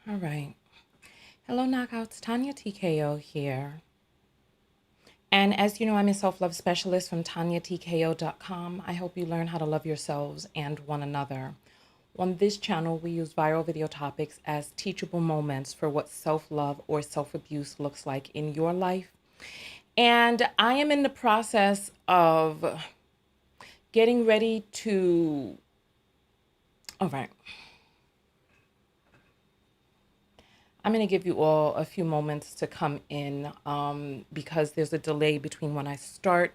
All right. Hello, Knockouts. Tanya TKO here. And as you know, I'm a self-love specialist from TanyaTKO.com. I help you learn how to love yourselves and one another. On this channel, we use viral video topics as teachable moments for what self-love or self-abuse looks like in your life. And I am in the process of getting ready to... All right. I'm going to give you all a few moments to come in because there's a delay between when I start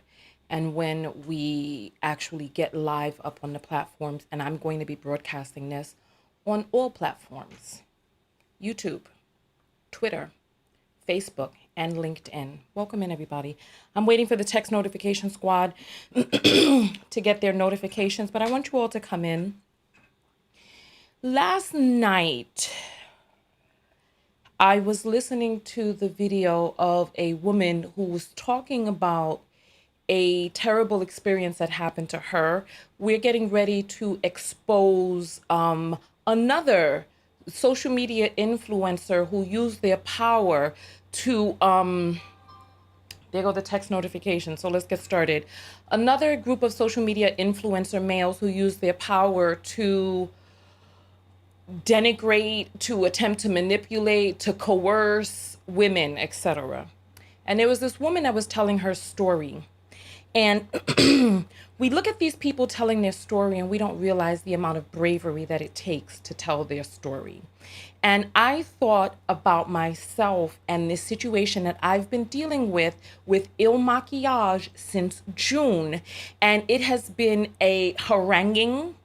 and when we actually get live up on the platforms. And I'm going to be broadcasting this on all platforms: YouTube, Twitter, Facebook, and LinkedIn. Welcome in, everybody. I'm waiting for the text notification squad to get their notifications, but I want you all to come in. Last night, I was listening to the video of a woman who was talking about a terrible experience that happened to her. We're getting ready to expose another social media influencer who used their power to, there go the text notification, so let's get started. Another group of social media influencer males who used their power to denigrate, to attempt to manipulate, to coerce women, etc. And there was this woman that was telling her story. And we look at these people telling their story and we don't realize the amount of bravery that it takes to tell their story. And I thought about myself and this situation that I've been dealing with Makiage since June. And it has been a haranguing,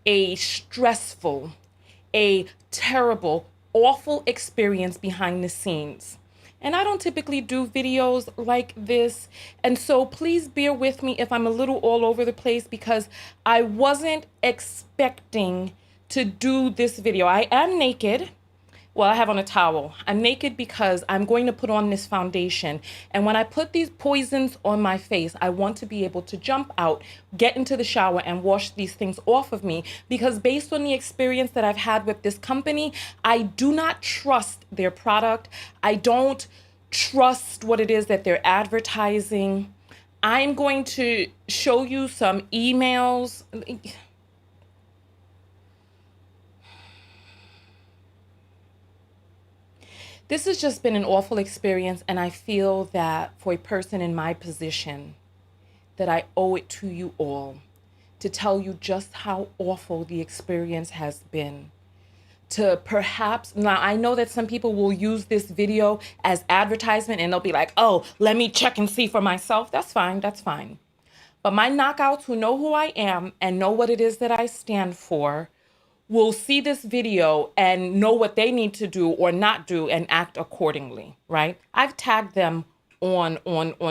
a stressful, a terrible, awful experience behind the scenes. And I don't typically do videos like this. And so please bear with me if I'm a little all over the place because I wasn't expecting to do this video. I am naked. Well, I have on a towel. I'm naked because I'm going to put on this foundation. And when I put these poisons on my face, I want to be able to jump out, get into the shower and wash these things off of me. Because based on the experience that I've had with this company, I do not trust their product. I don't trust what it is that they're advertising. I'm going to show you some emails. This has just been an awful experience, and I feel that for a person in my position, that I owe it to you all to tell you just how awful the experience has been. To perhaps, now I know that some people will use this video as advertisement and they'll be like, oh, let me check and see for myself. That's fine, that's fine. But my knockouts who know who I am and know what it is that I stand for will see this video and know what they need to do or not do and act accordingly, right? I've tagged them on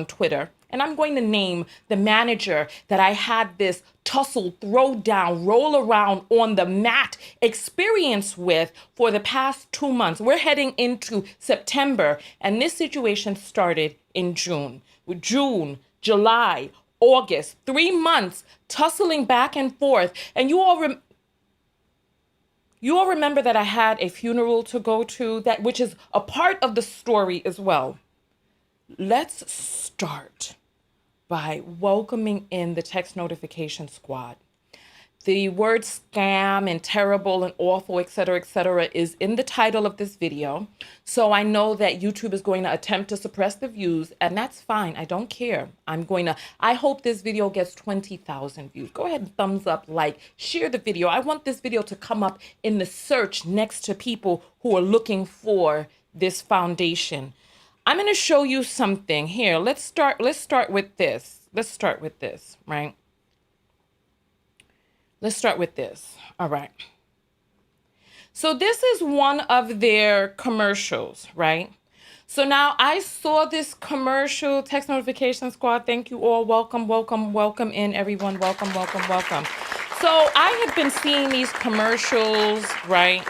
Twitter, and I'm going to name the manager that I had this tussle, throw down, roll around on the mat experience with for the past 2 months. We're heading into September, and this situation started in June. July, August, 3 months tussling back and forth. And you all remember that I had a funeral to go to, that which is a part of the story as well. Let's start by welcoming in the text notification squad. The word scam and terrible and awful, etc., is in the title of this video. So I know that YouTube is going to attempt to suppress the views, and that's fine. I don't care. I hope this video gets 20,000 views. Go ahead and thumbs up, like, share the video. I want this video to come up in the search next to people who are looking for this foundation. I'm going to show you something here. Let's start with this. Let's start with this, right? Let's start with this. All right. So this is one of their commercials, right? So now I saw this commercial, text notification squad. Thank you all. Welcome, welcome, welcome in, everyone. Welcome, welcome, welcome. So I have been seeing these commercials, right?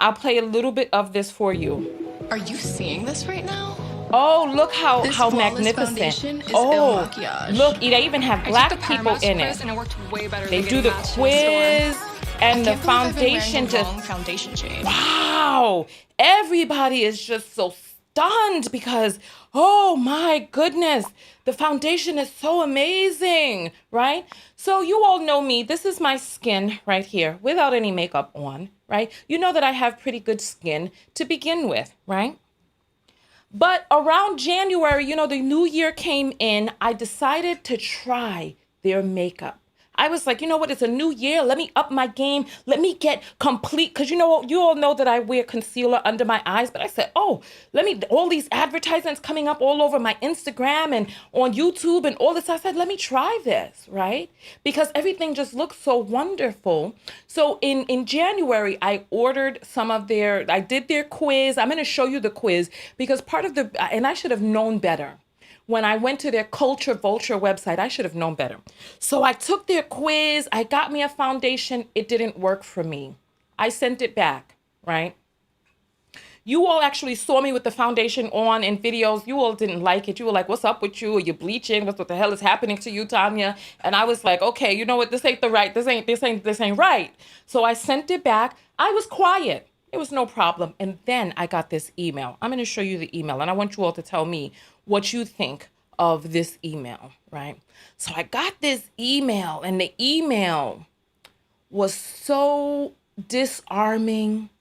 I'll play a little bit of this for you. Are you seeing this right now? Oh, look how magnificent. Oh, look, they even have black people in it. They do the quiz. And the Can't believe I've been wearing foundation the just, wrong foundation shade. wow, everybody is just so stunned because, oh my goodness, the foundation is so amazing, right? So you all know me. This is my skin right here without any makeup on, right? You know that I have pretty good skin to begin with, right? But around January, the new year came in, I decided to try their makeup. I was like, you know what? It's a new year. Let me up my game. Let me get complete. Because you all know that I wear concealer under my eyes. But I said, oh, all these advertisements coming up all over my Instagram and on YouTube and all this. I said, let me try this, right? Because everything just looks so wonderful. So in January, I ordered I did their quiz. I'm going to show you the quiz because and I should have known better. When I went to their Vulture website, I should have known better. So I took their quiz. I got me a foundation. It didn't work for me. I sent it back, right? You all actually saw me with the foundation on in videos. You all didn't like it. You were like, what's up with you? Are you bleaching? What the hell is happening to you, Tanya? And I was like, okay, you know what? This ain't right. So I sent it back. I was quiet. It was no problem. And then I got this email. I'm going to show you the email. And I want you all to tell me what you think of this email, right? So I got this email, and the email was so disarming.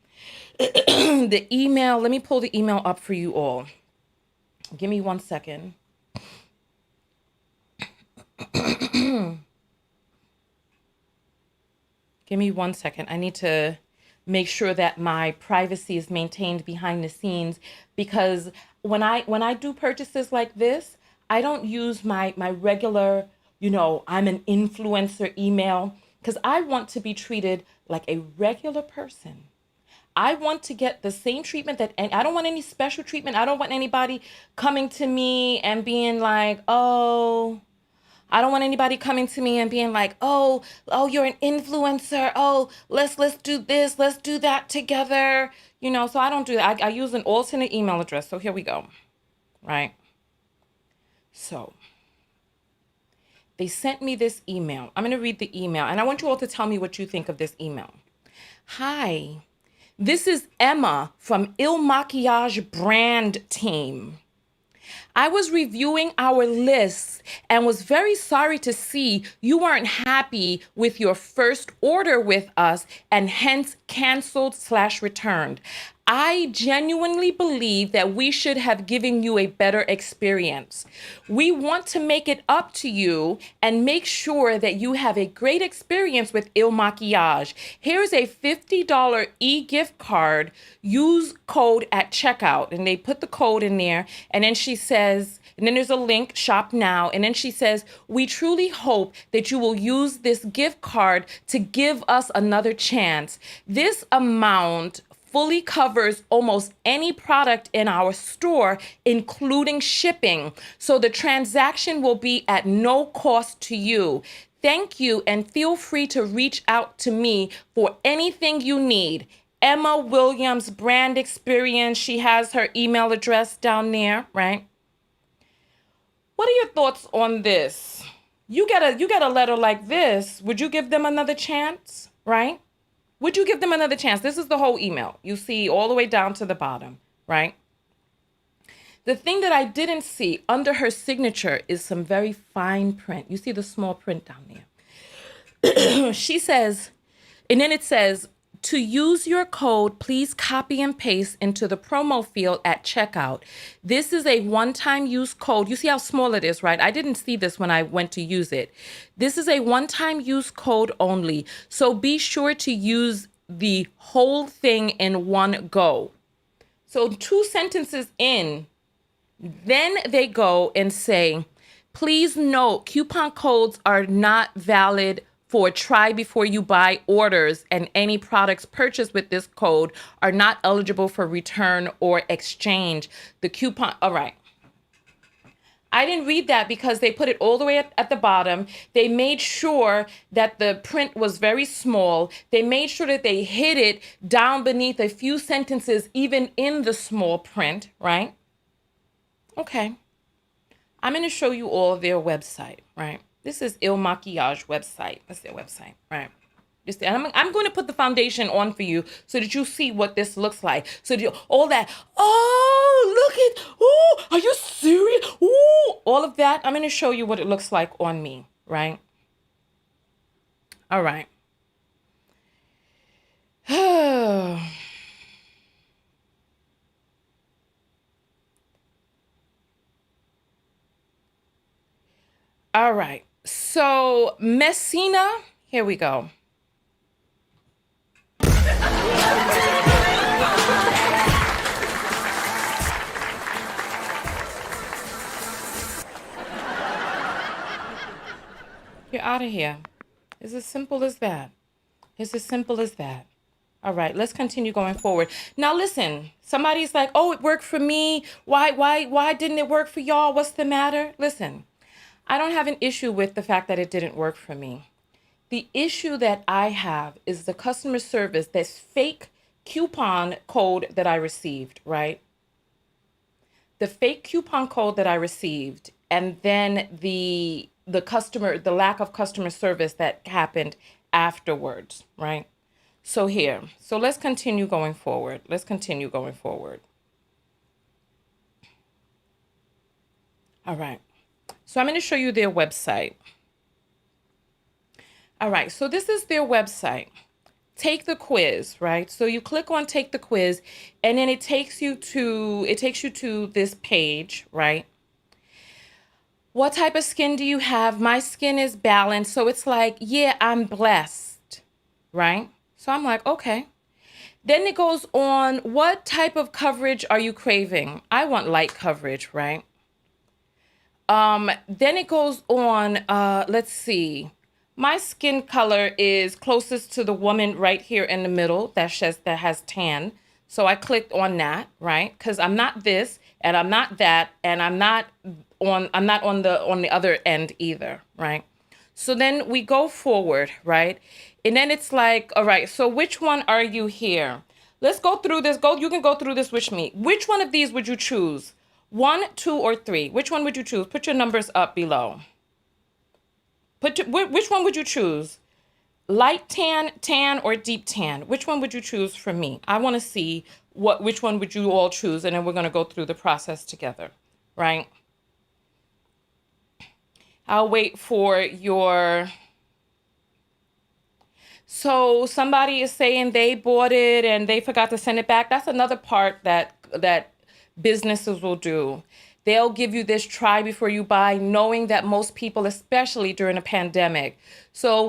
The email, let me pull the email up for you all. Give me 1 second. Give me 1 second. I need to make sure that my privacy is maintained behind the scenes, because when I do purchases like this, I don't use my regular, I'm an influencer email, because I want to be treated like a regular person. I want to get the same treatment and I don't want any special treatment. I don't want anybody coming to me and being like, oh, I don't want anybody coming to me and being like, oh, you're an influencer. Oh, let's do this. Let's do that together. So I don't do that. I use an alternate email address. So here we go. Right. So they sent me this email. I'm going to read the email and I want you all to tell me what you think of this email. Hi. This is Emma from Makiage brand team. I was reviewing our lists and was very sorry to see you weren't happy with your first order with us and hence canceled/returned. I genuinely believe that we should have given you a better experience. We want to make it up to you and make sure that you have a great experience with Makiage. Here's a $50 e-gift card. Use code at checkout. And they put the code in there. And then she says, and then there's a link, shop now. And then she says, we truly hope that you will use this gift card to give us another chance. This amount fully covers almost any product in our store, including shipping. So the transaction will be at no cost to you. Thank you, and feel free to reach out to me for anything you need. Emma Williams, brand experience. She has her email address down there, right? What are your thoughts on this? You get a letter like this. Would you give them another chance, right? Would you give them another chance? This is the whole email. You see all the way down to the bottom, right? The thing that I didn't see under her signature is some very fine print. You see the small print down there. She says, and then it says, to use your code, please copy and paste into the promo field at checkout. This is a one-time use code. You see how small it is, right? I didn't see this when I went to use it. This is a one-time use code only. So be sure to use the whole thing in one go. So 2 sentences in, then they go and say, please note, coupon codes are not valid for try before you buy orders, and any products purchased with this code are not eligible for return or exchange. The coupon, all right. I didn't read that because they put it all the way at the bottom. They made sure that the print was very small. They made sure that they hid it down beneath a few sentences, even in the small print, right? Okay. I'm going to show you all their website, right? This is Makiage website. That's their website, right? And I'm going to put the foundation on for you so that you see what this looks like. So that all that, oh, look at, oh, are you serious? Oh, all of that. I'm going to show you what it looks like on me, right? All right. All right. So Messina, here we go. You're out of here. It's as simple as that. It's as simple as that. All right, let's continue going forward. Now listen, somebody's like, oh, it worked for me. Why didn't it work for y'all? What's the matter? Listen, I don't have an issue with the fact that it didn't work for me. The issue that I have is the customer service, this fake coupon code that I received, right? The fake coupon code that I received, and then the lack of customer service that happened afterwards, right? So let's continue going forward. All right. So I'm going to show you their website. All right. So this is their website. Take the quiz, right? So you click on take the quiz, and then it takes you to this page, right? What type of skin do you have? My skin is balanced. So it's like, yeah, I'm blessed, right? So I'm like, okay. Then it goes on, what type of coverage are you craving? I want light coverage, right? Then it goes on, let's see. My skin color is closest to the woman right here in the middle that has tan. So I clicked on that, right? Because I'm not this, and I'm not that, and I'm not on the other end either, right? So then we go forward, right? And then it's like, all right, so which one are you here? Let's go through this. You can go through this with me. Which one of these would you choose? 1, 2, or 3? Which one would you choose? Put your numbers up below. Which one would you choose? Light tan, or deep tan? Which one would you choose for me? I want to see which one would you all choose, and then we're going to go through the process together, right? I'll wait for your... So somebody is saying they bought it and they forgot to send it back. That's another part that businesses will do. They'll give you this try before you buy, knowing that most people, especially during a pandemic. So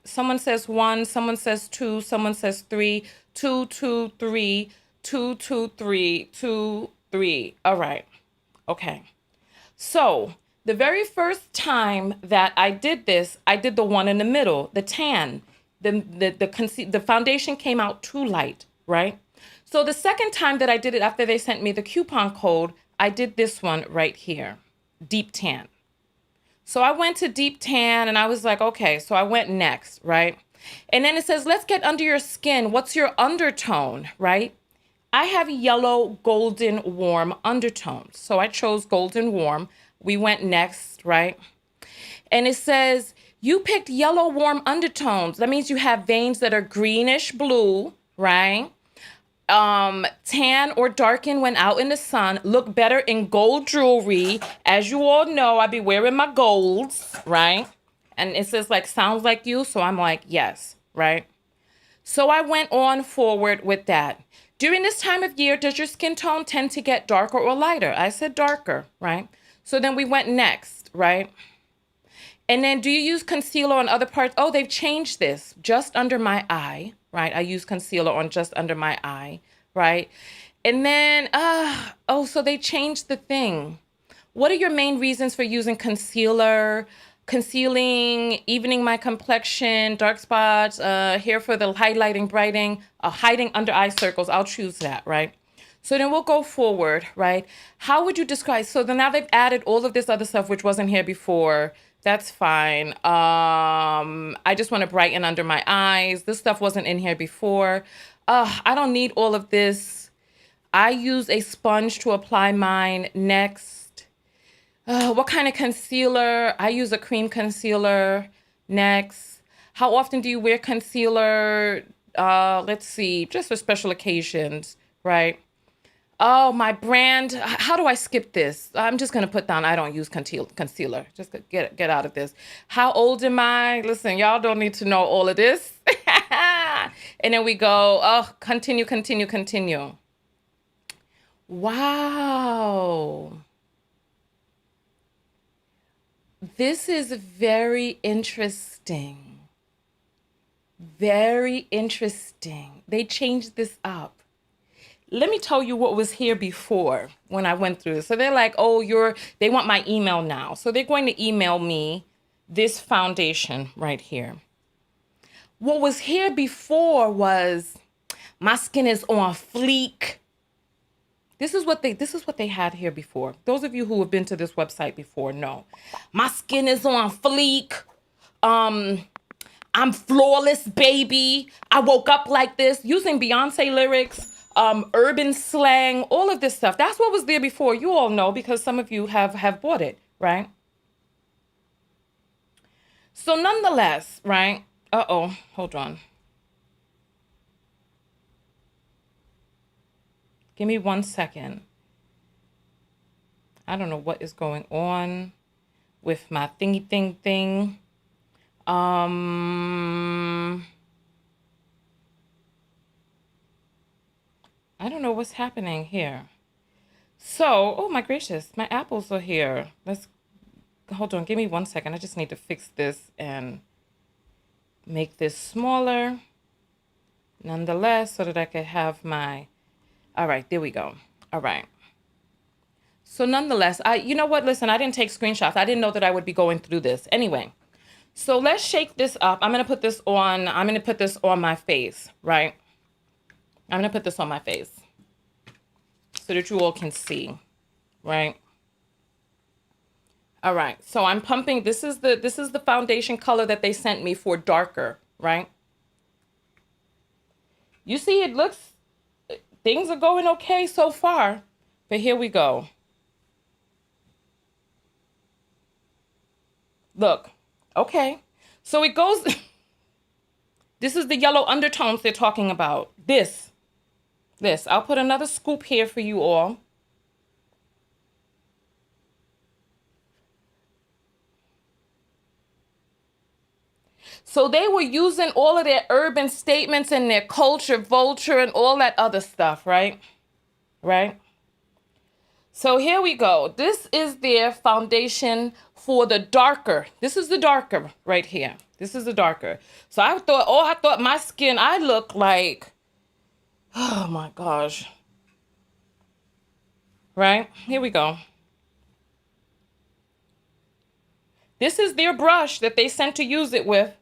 someone says 1, someone says 2, someone says 3, 2, 2, 3, 2, 2, 3, 2, 3. All right. Okay. So the very first time that I did this, I did the one in the middle, the tan. The foundation came out too light, right? So the second time that I did it after they sent me the coupon code, I did this one right here, deep tan. So I went to deep tan and I was like, okay, so I went next, right? And then it says, let's get under your skin. What's your undertone, right? I have yellow, golden, warm undertones. So I chose golden warm. We went next, right? And it says, you picked yellow, warm undertones. That means you have veins that are greenish blue, right? Tan or darken when out in the sun, look better in gold jewelry. As you all know, I be wearing my golds, right? And it says like, sounds like you. So I'm like, yes, right? So I went on forward with that. During this time of year, does your skin tone tend to get darker or lighter? I said darker, right? So then we went next, right? And then do you use concealer on other parts? Oh, they've changed this. Just under my eye, right? I use concealer on just under my eye, right? And then, so they changed the thing. What are your main reasons for using concealer? Concealing, evening my complexion, dark spots, hair for the highlighting, brightening, hiding under eye circles. I'll choose that, right? So then we'll go forward, right? How would you describe? So then now they've added all of this other stuff which wasn't here before. That's fine. I just want to brighten under my eyes. This stuff wasn't in here before. I don't need all of this. I use a sponge to apply mine. Next. What kind of concealer? I use a cream concealer. Next. How often do you wear concealer? Let's see, just for special occasions, right? Oh, my brand. How do I skip this? I'm just gonna put down I don't use concealer. Just get out of this. How old am I? Listen, y'all don't need to know all of this. And then we go, oh, continue. Wow. This is very interesting. Very interesting. They changed this up. Let me tell you what was here before when I went through this. So they're like, oh, they want my email now. So they're going to email me this foundation right here. What was here before was my skin is on fleek. This is what they had here before. Those of you who have been to this website before know. My skin is on fleek. I'm flawless, baby. I woke up like this, using Beyonce lyrics, urban slang, all of this stuff. That's what was there before. You all know because some of you have bought it, right? So nonetheless, right? Uh-oh, hold on. Give me 1 second. I don't know what is going on with my thingy thing. I don't know what's happening here. So, oh my gracious, my apples are here. Hold on, give me 1 second. I just need to fix this and make this smaller. Nonetheless, so that I could have all right, there we go. All right. So nonetheless, you know what? Listen, I didn't take screenshots. I didn't know that I would be going through this. Anyway, so let's shake this up. I'm going to put this on my face, right? I'm going to put this on my face so that you all can see, right? All right. So I'm pumping. This is the foundation color that they sent me for darker, right? You see, things are going okay so far, but here we go. Look, okay. So it goes, this is the yellow undertones they're talking about. This. I'll put another scoop here for you all. So they were using all of their urban statements and their culture, vulture, and all that other stuff, right? Right? So here we go. This is their foundation for the darker. This is the darker right here. This is the darker. So I thought my skin, I look like, oh my gosh. Right? Here we go. This is their brush that they sent to use it with.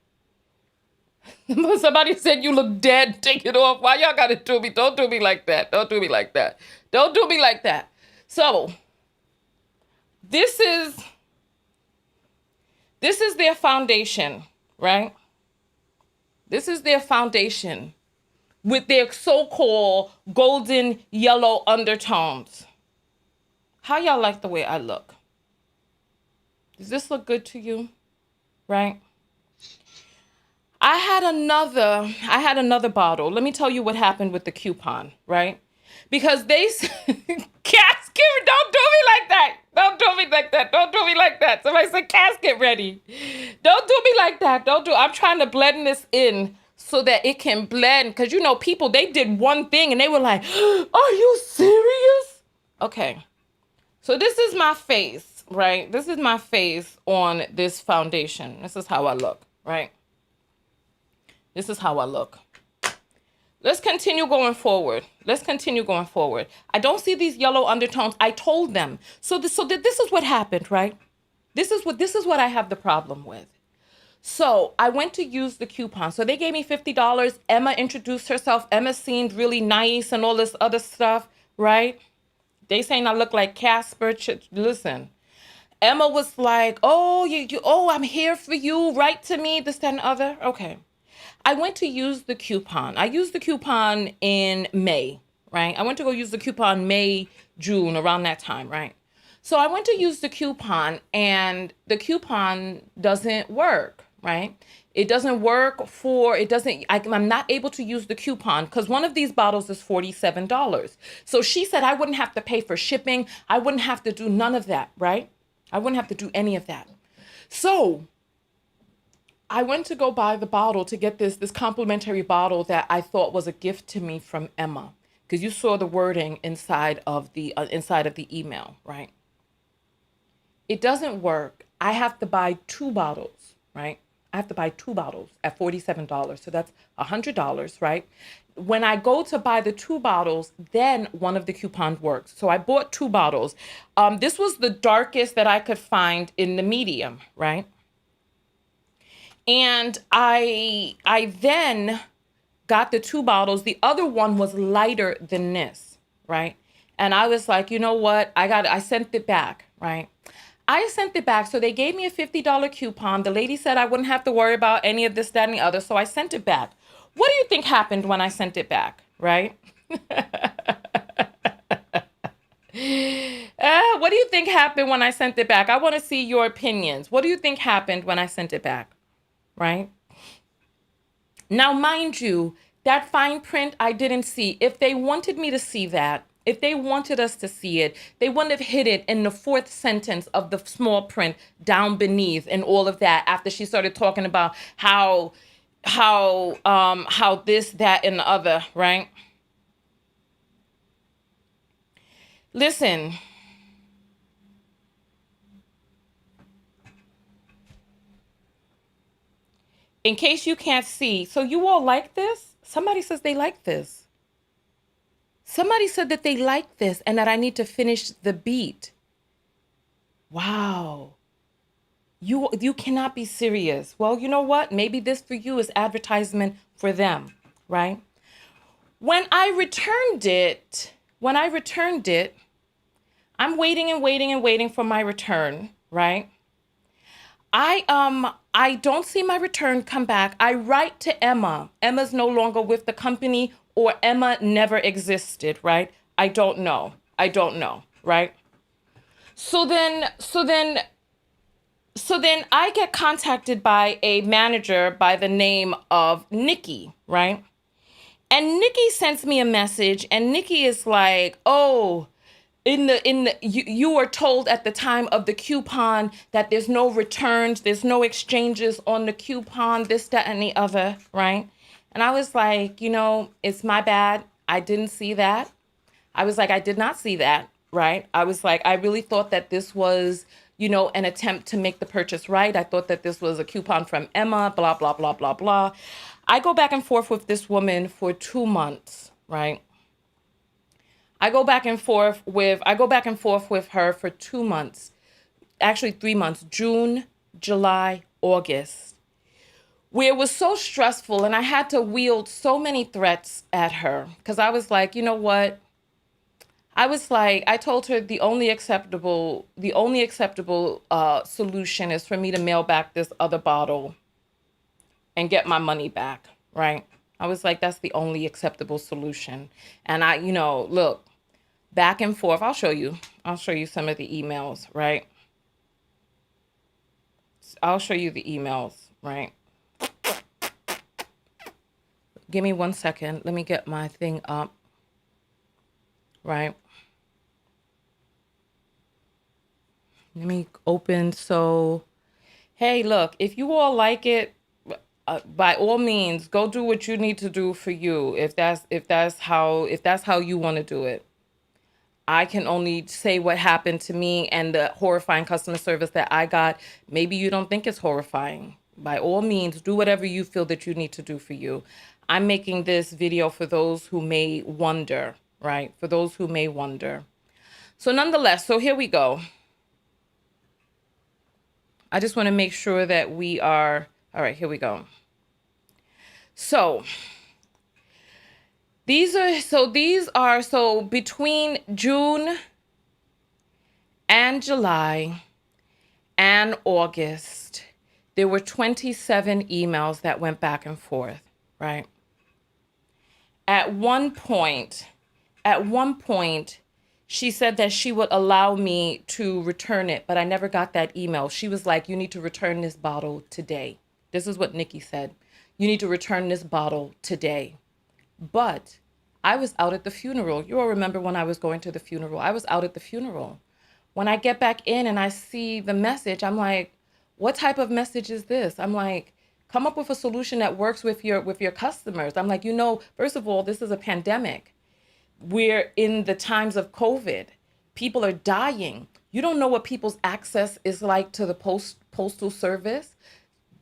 Somebody said you look dead. Take it off. Why y'all gotta do me? Don't do me like that. Don't do me like that. Don't do me like that. So this is their foundation, right? This is their foundation with their so-called golden yellow undertones. How y'all like the way I look? Does this look good to you? Right? I had another bottle. Let me tell you what happened with the coupon, right? Because they said, casket, don't do me like that. Don't do me like that. Don't do me like that. Somebody said casket ready. Don't do me like that. I'm trying to blend this in so that it can blend. Because you know, people, they did one thing and they were like, are you serious? Okay. So this is my face, right? This is my face on this foundation. This is how I look, right? This is how I look. Let's continue going forward. I don't see these yellow undertones. I told them. So this is what happened, right? This is what I have the problem with. So I went to use the coupon. So they gave me $50. Emma introduced herself. Emma seemed really nice and all this other stuff, right? They saying I look like Casper. Listen, Emma was like, oh, I'm here for you. Write to me, this, that, and other. Okay. I went to use the coupon. I used the coupon in May, right? I went to go use the coupon May, June, around that time, right? So I went to use the coupon and the coupon doesn't work, right? It doesn't work for, I'm not able to use the coupon because one of these bottles is $47. So she said I wouldn't have to pay for shipping. I wouldn't have to do none of that, right? I wouldn't have to do any of that. So I went to go buy the bottle to get this complimentary bottle that I thought was a gift to me from Emma, because you saw the wording inside of the email, right? It doesn't work. I have to buy 2 bottles, right? I have to buy 2 bottles at $47. So that's $100, right? When I go to buy the 2 bottles, then one of the coupons works. So I bought 2 bottles. This was the darkest that I could find in the medium, right? And I then got the 2 bottles. The other one was lighter than this, right? And I was like, you know what? I sent it back, right? I sent it back. So they gave me a $50 coupon. The lady said I wouldn't have to worry about any of this, that, and the other. So I sent it back. What do you think happened when I sent it back, right? What do you think happened when I sent it back? I want to see your opinions. What do you think happened when I sent it back, right? Now, mind you, that fine print I didn't see. If they wanted me to see that, if they wanted us to see it, they wouldn't have hid it in the 4th sentence of the small print down beneath and all of that after she started talking about how this, that, and the other, right? Listen. In case you can't see, so you all like this? Somebody says they like this. Somebody said that they like this and that I need to finish the beat. Wow. You cannot be serious. Well, you know what? Maybe this for you is advertisement for them, right? When I returned it, I'm waiting and waiting and waiting for my return, right? I don't see my return come back. I write to Emma. Emma's no longer with the company, or Emma never existed, right? I don't know, right? So then I get contacted by a manager by the name of Nikki, right? And Nikki sends me a message, and Nikki is like, "Oh, you were told at the time of the coupon that there's no returns, there's no exchanges on the coupon, this, that, and the other," right? And I was like, it's my bad. I didn't see that. I was like, I did not see that, right? I was like, I really thought that this was, an attempt to make the purchase right. I thought that this was a coupon from Emma, blah, blah, blah, blah, blah. I go back and forth with this woman for 2 months, right? I go back and forth with her for 2 months, actually 3 months, June, July, August, where it was so stressful and I had to wield so many threats at her because I was like, you know what? I told her the only acceptable solution is for me to mail back this other bottle and get my money back, right? I was like, that's the only acceptable solution. And look, back and forth. I'll show you some of the emails, right? I'll show you the emails, right? Give me 1 second. Let me get my thing up, right? Let me open. So, hey, look, if you all like it, by all means, go do what you need to do for you. If that's how you want to do it. I can only say what happened to me and the horrifying customer service that I got. Maybe you don't think it's horrifying. By all means, do whatever you feel that you need to do for you. I'm making this video for those who may wonder, right? For those who may wonder. So nonetheless, so here we go. I just want to make sure that we are, all right, here we go. So these are between June and July and August, there were 27 emails that went back and forth, right? At one point, she said that she would allow me to return it, but I never got that email. She was like, you need to return this bottle today, This is what Nikki said. You need to return this bottle today. But I was out at the funeral. You all remember when I was going to the funeral. I was out at the funeral. When I get back in and I see the message, I'm like, what type of message is this? I'm like, come up with a solution that works with your customers. I'm like, first of all, this is a pandemic. We're in the times of COVID. People are dying. You don't know what people's access is like to the postal service.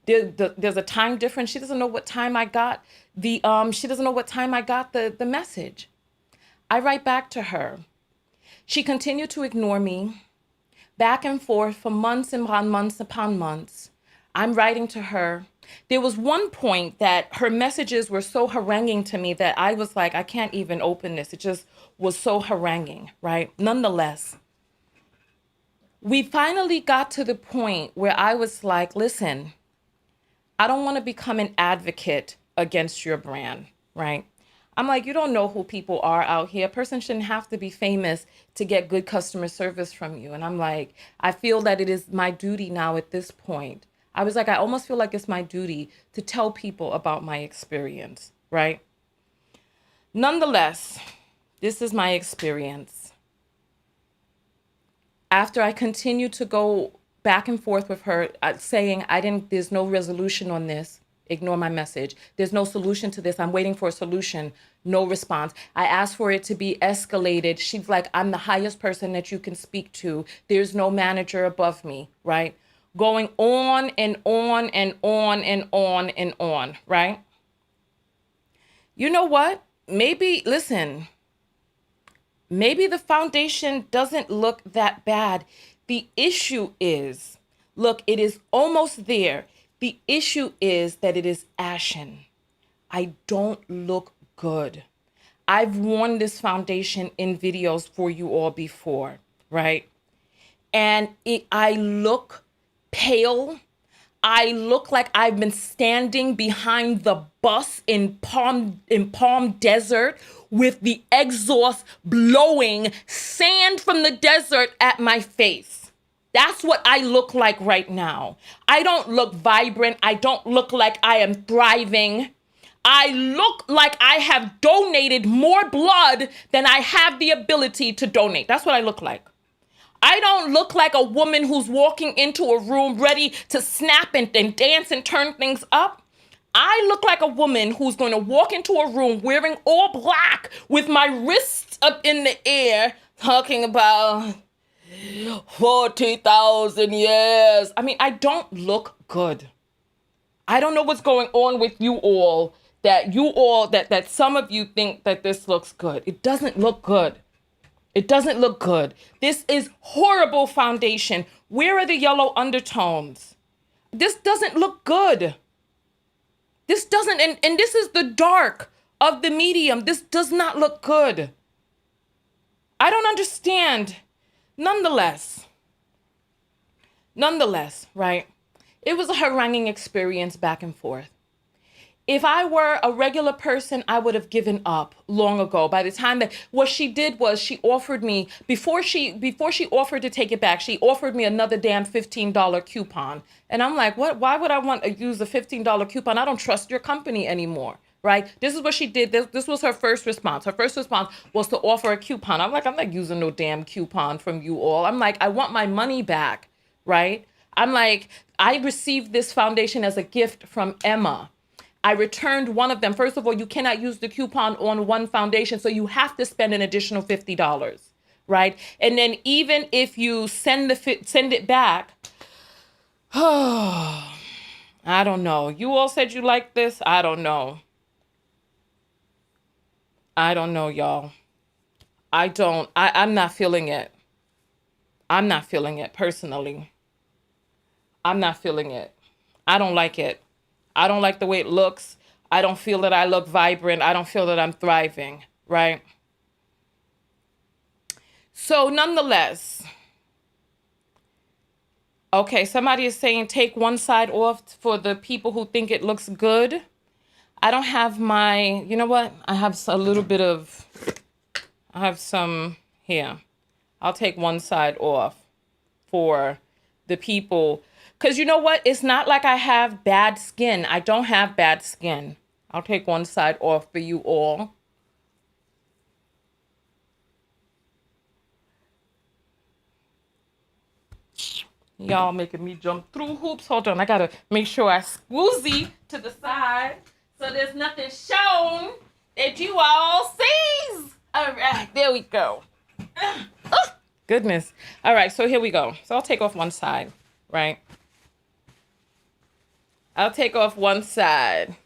There's a time difference. She doesn't know what time I got the message. I write back to her. She continued to ignore me, back and forth for months and months upon months. I'm writing to her. There was one point that her messages were so haranguing to me that I was like, I can't even open this. It just was so haranguing, right? Nonetheless, we finally got to the point where I was like, listen, I don't want to become an advocate against your brand, right? I'm like, you don't know who people are out here. A person shouldn't have to be famous to get good customer service from you. And I'm like, I feel that it is my duty now at this point. I was like, I almost feel like it's my duty to tell people about my experience, right? Nonetheless, this is my experience. After I continued to go back and forth with her, saying, there's no resolution on this. Ignore my message. There's no solution to this. I'm waiting for a solution. No response. I asked for it to be escalated. She's like, I'm the highest person that you can speak to. There's no manager above me, right? Going on and on and on and on and on, right? You know what? Maybe the foundation doesn't look that bad. The issue is, look, it is almost there. The issue is that it is ashen. I don't look good. I've worn this foundation in videos for you all before, right? And I look pale. I look like I've been standing behind the bus in Palm Desert with the exhaust blowing sand from the desert at my face. That's what I look like right now. I don't look vibrant. I don't look like I am thriving. I look like I have donated more blood than I have the ability to donate. That's what I look like. I don't look like a woman who's walking into a room ready to snap and dance and turn things up. I look like a woman who's going to walk into a room wearing all black with my wrists up in the air talking about 40,000 years. I mean, I don't look good. I don't know what's going on with you all, that some of you think that this looks good. It doesn't look good. It doesn't look good. This is horrible foundation. Where are the yellow undertones? This doesn't look good. This doesn't, and this is the dark of the medium. This does not look good. I don't understand. Nonetheless, right? It was a haranguing experience back and forth. If I were a regular person, I would have given up long ago. By the time that what she did was she offered me, before she offered to take it back, she offered me another damn $15 coupon. And I'm like, what? Why would I want to use a $15 coupon? I don't trust your company anymore, right? This is what she did. This was her first response. Her first response was to offer a coupon. I'm like, I'm not using no damn coupon from you all. I'm like, I want my money back, right? I'm like, I received this foundation as a gift from Emma. I returned one of them. First of all, you cannot use the coupon on one foundation, so you have to spend an additional $50, right? And then even if you send it back, I don't know. You all said you like this. I don't know. I don't know, y'all. I'm not feeling it. I'm not feeling it personally. I'm not feeling it. I don't like it. I don't like the way it looks. I don't feel that I look vibrant. I don't feel that I'm thriving, right? So nonetheless, okay, somebody is saying take one side off for the people who think it looks good. I don't have you know what? I have some here. I'll take one side off for the people. Because you know what? It's not like I have bad skin. I don't have bad skin. I'll take one side off for you all. Y'all making me jump through hoops. Hold on. I got to make sure I squoozy to the side so there's nothing shown that you all sees. All right. There we go. Oh, goodness. All right. So here we go. So I'll take off one side, right? I'll take off one side.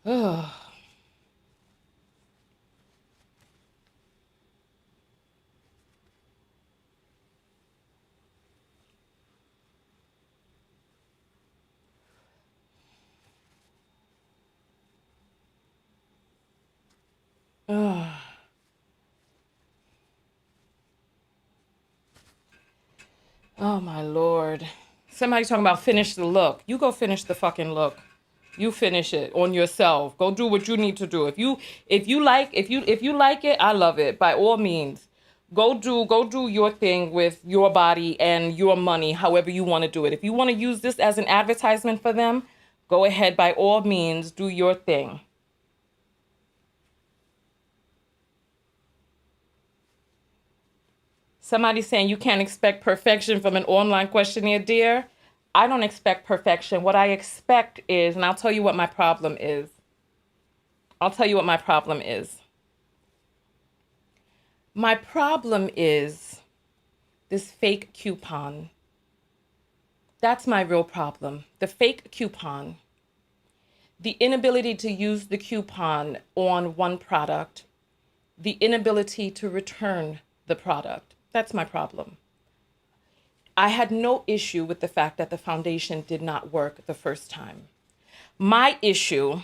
Oh. Oh. Oh my Lord. Somebody talking about finish the look. You go finish the fucking look. You finish it on yourself. Go do what you need to do. If you like it, I love it. By all means. Go do your thing with your body and your money, however you want to do it. If you want to use this as an advertisement for them, go ahead, by all means, do your thing. Somebody saying you can't expect perfection from an online questionnaire, dear. I don't expect perfection. What I expect is, and I'll tell you what my problem is. I'll tell you what my problem is. My problem is this fake coupon. That's my real problem. The fake coupon. The inability to use the coupon on one product. The inability to return the product. That's my problem. I had no issue with the fact that the foundation did not work the first time. My issue,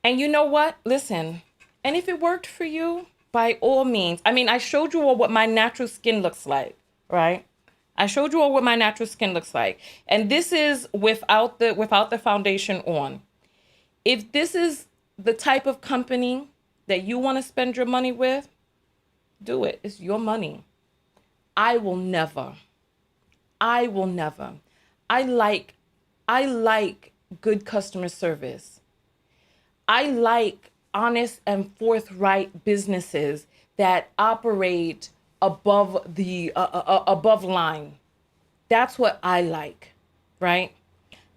and you know what? Listen, and if it worked for you, by all means. I mean, I showed you all what my natural skin looks like, right? I showed you all what my natural skin looks like. And this is without the foundation on. If this is the type of company that you want to spend your money with, do it. It's your money. I will never. I like good customer service. I like honest and forthright businesses that operate above the above line. That's what I like, right?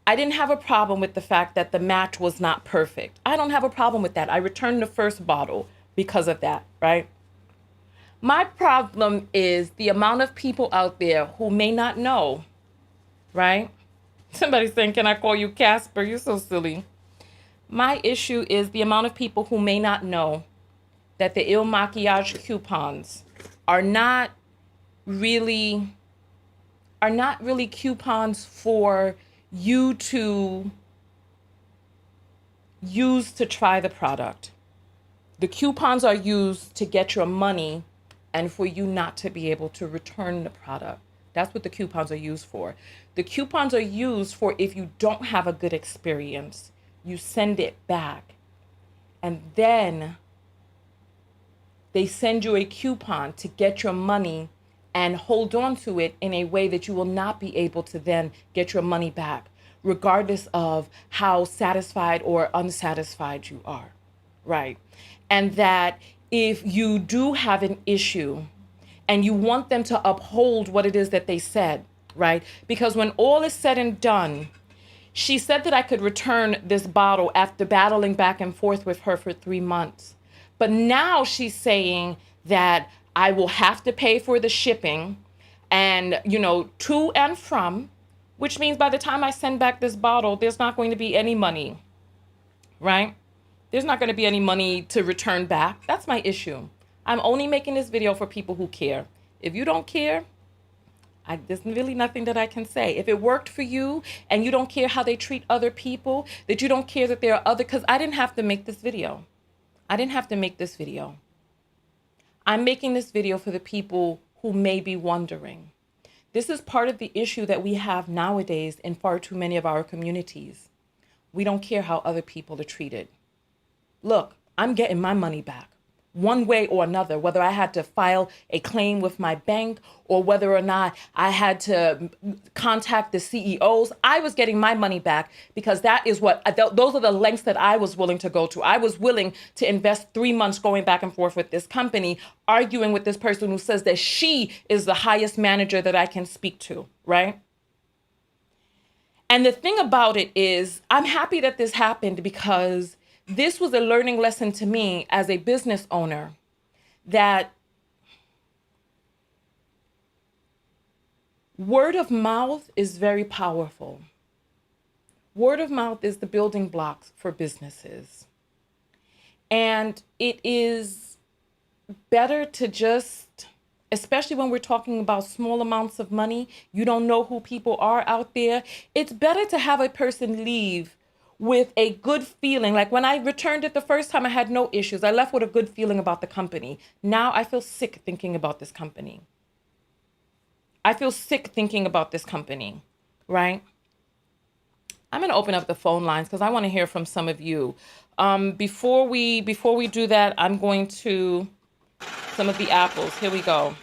I didn't have a problem with the fact that the match was not perfect. I don't have a problem with that. I returned the first bottle because of that, right? My problem is the amount of people out there who may not know, right? Somebody's saying, can I call you Casper? You're so silly. My issue is the amount of people who may not know that the Makiage coupons are not really coupons for you to use to try the product. The coupons are used to get your money and for you not to be able to return the product. That's what the coupons are used for. The coupons are used for if you don't have a good experience, you send it back. And then they send you a coupon to get your money and hold on to it in a way that you will not be able to then get your money back, regardless of how satisfied or unsatisfied you are, right? And that if you do have an issue and you want them to uphold what it is that they said, right? Because when all is said and done, she said that I could return this bottle after battling back and forth with her for 3 months. But now she's saying that I will have to pay for the shipping and, to and from, which means by the time I send back this bottle, there's not going to be any money, right? There's not going to be any money to return back. That's my issue. I'm only making this video for people who care. If you don't care, there's really nothing that I can say. If it worked for you and you don't care how they treat other people, that you don't care that there are other, because I didn't have to make this video. I'm making this video for the people who may be wondering. This is part of the issue that we have nowadays in far too many of our communities. We don't care how other people are treated. Look, I'm getting my money back one way or another, whether I had to file a claim with my bank or whether or not I had to contact the CEOs. I was getting my money back because that is those are the lengths that I was willing to go to. I was willing to invest 3 months going back and forth with this company, arguing with this person who says that she is the highest manager that I can speak to, right? And the thing about it is, I'm happy that this happened because this was a learning lesson to me as a business owner that word of mouth is very powerful. Word of mouth is the building blocks for businesses. And it is better to just, especially when we're talking about small amounts of money, you don't know who people are out there. It's better to have a person leave with a good feeling. Like when I returned it the first time, I had no issues. I left with a good feeling about the company. Now I feel sick thinking about this company. Right? I'm going to open up the phone lines because I want to hear from some of you. Before we do that, I'm going to some of the apples. Here we go.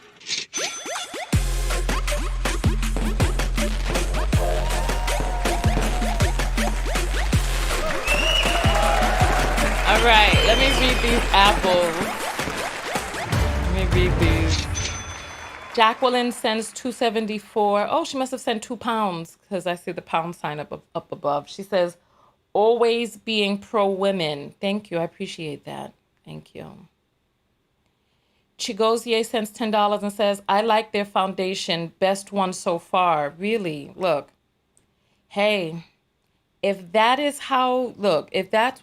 All right, let me read these apples. Jacqueline sends 274. Oh, she must have sent £2 because I see the pound sign up above. She says, always being pro-women. Thank you. I appreciate that. Thank you. Chigozie sends $10 and says, I like their foundation. Best one so far. Really? Look. Hey. If that's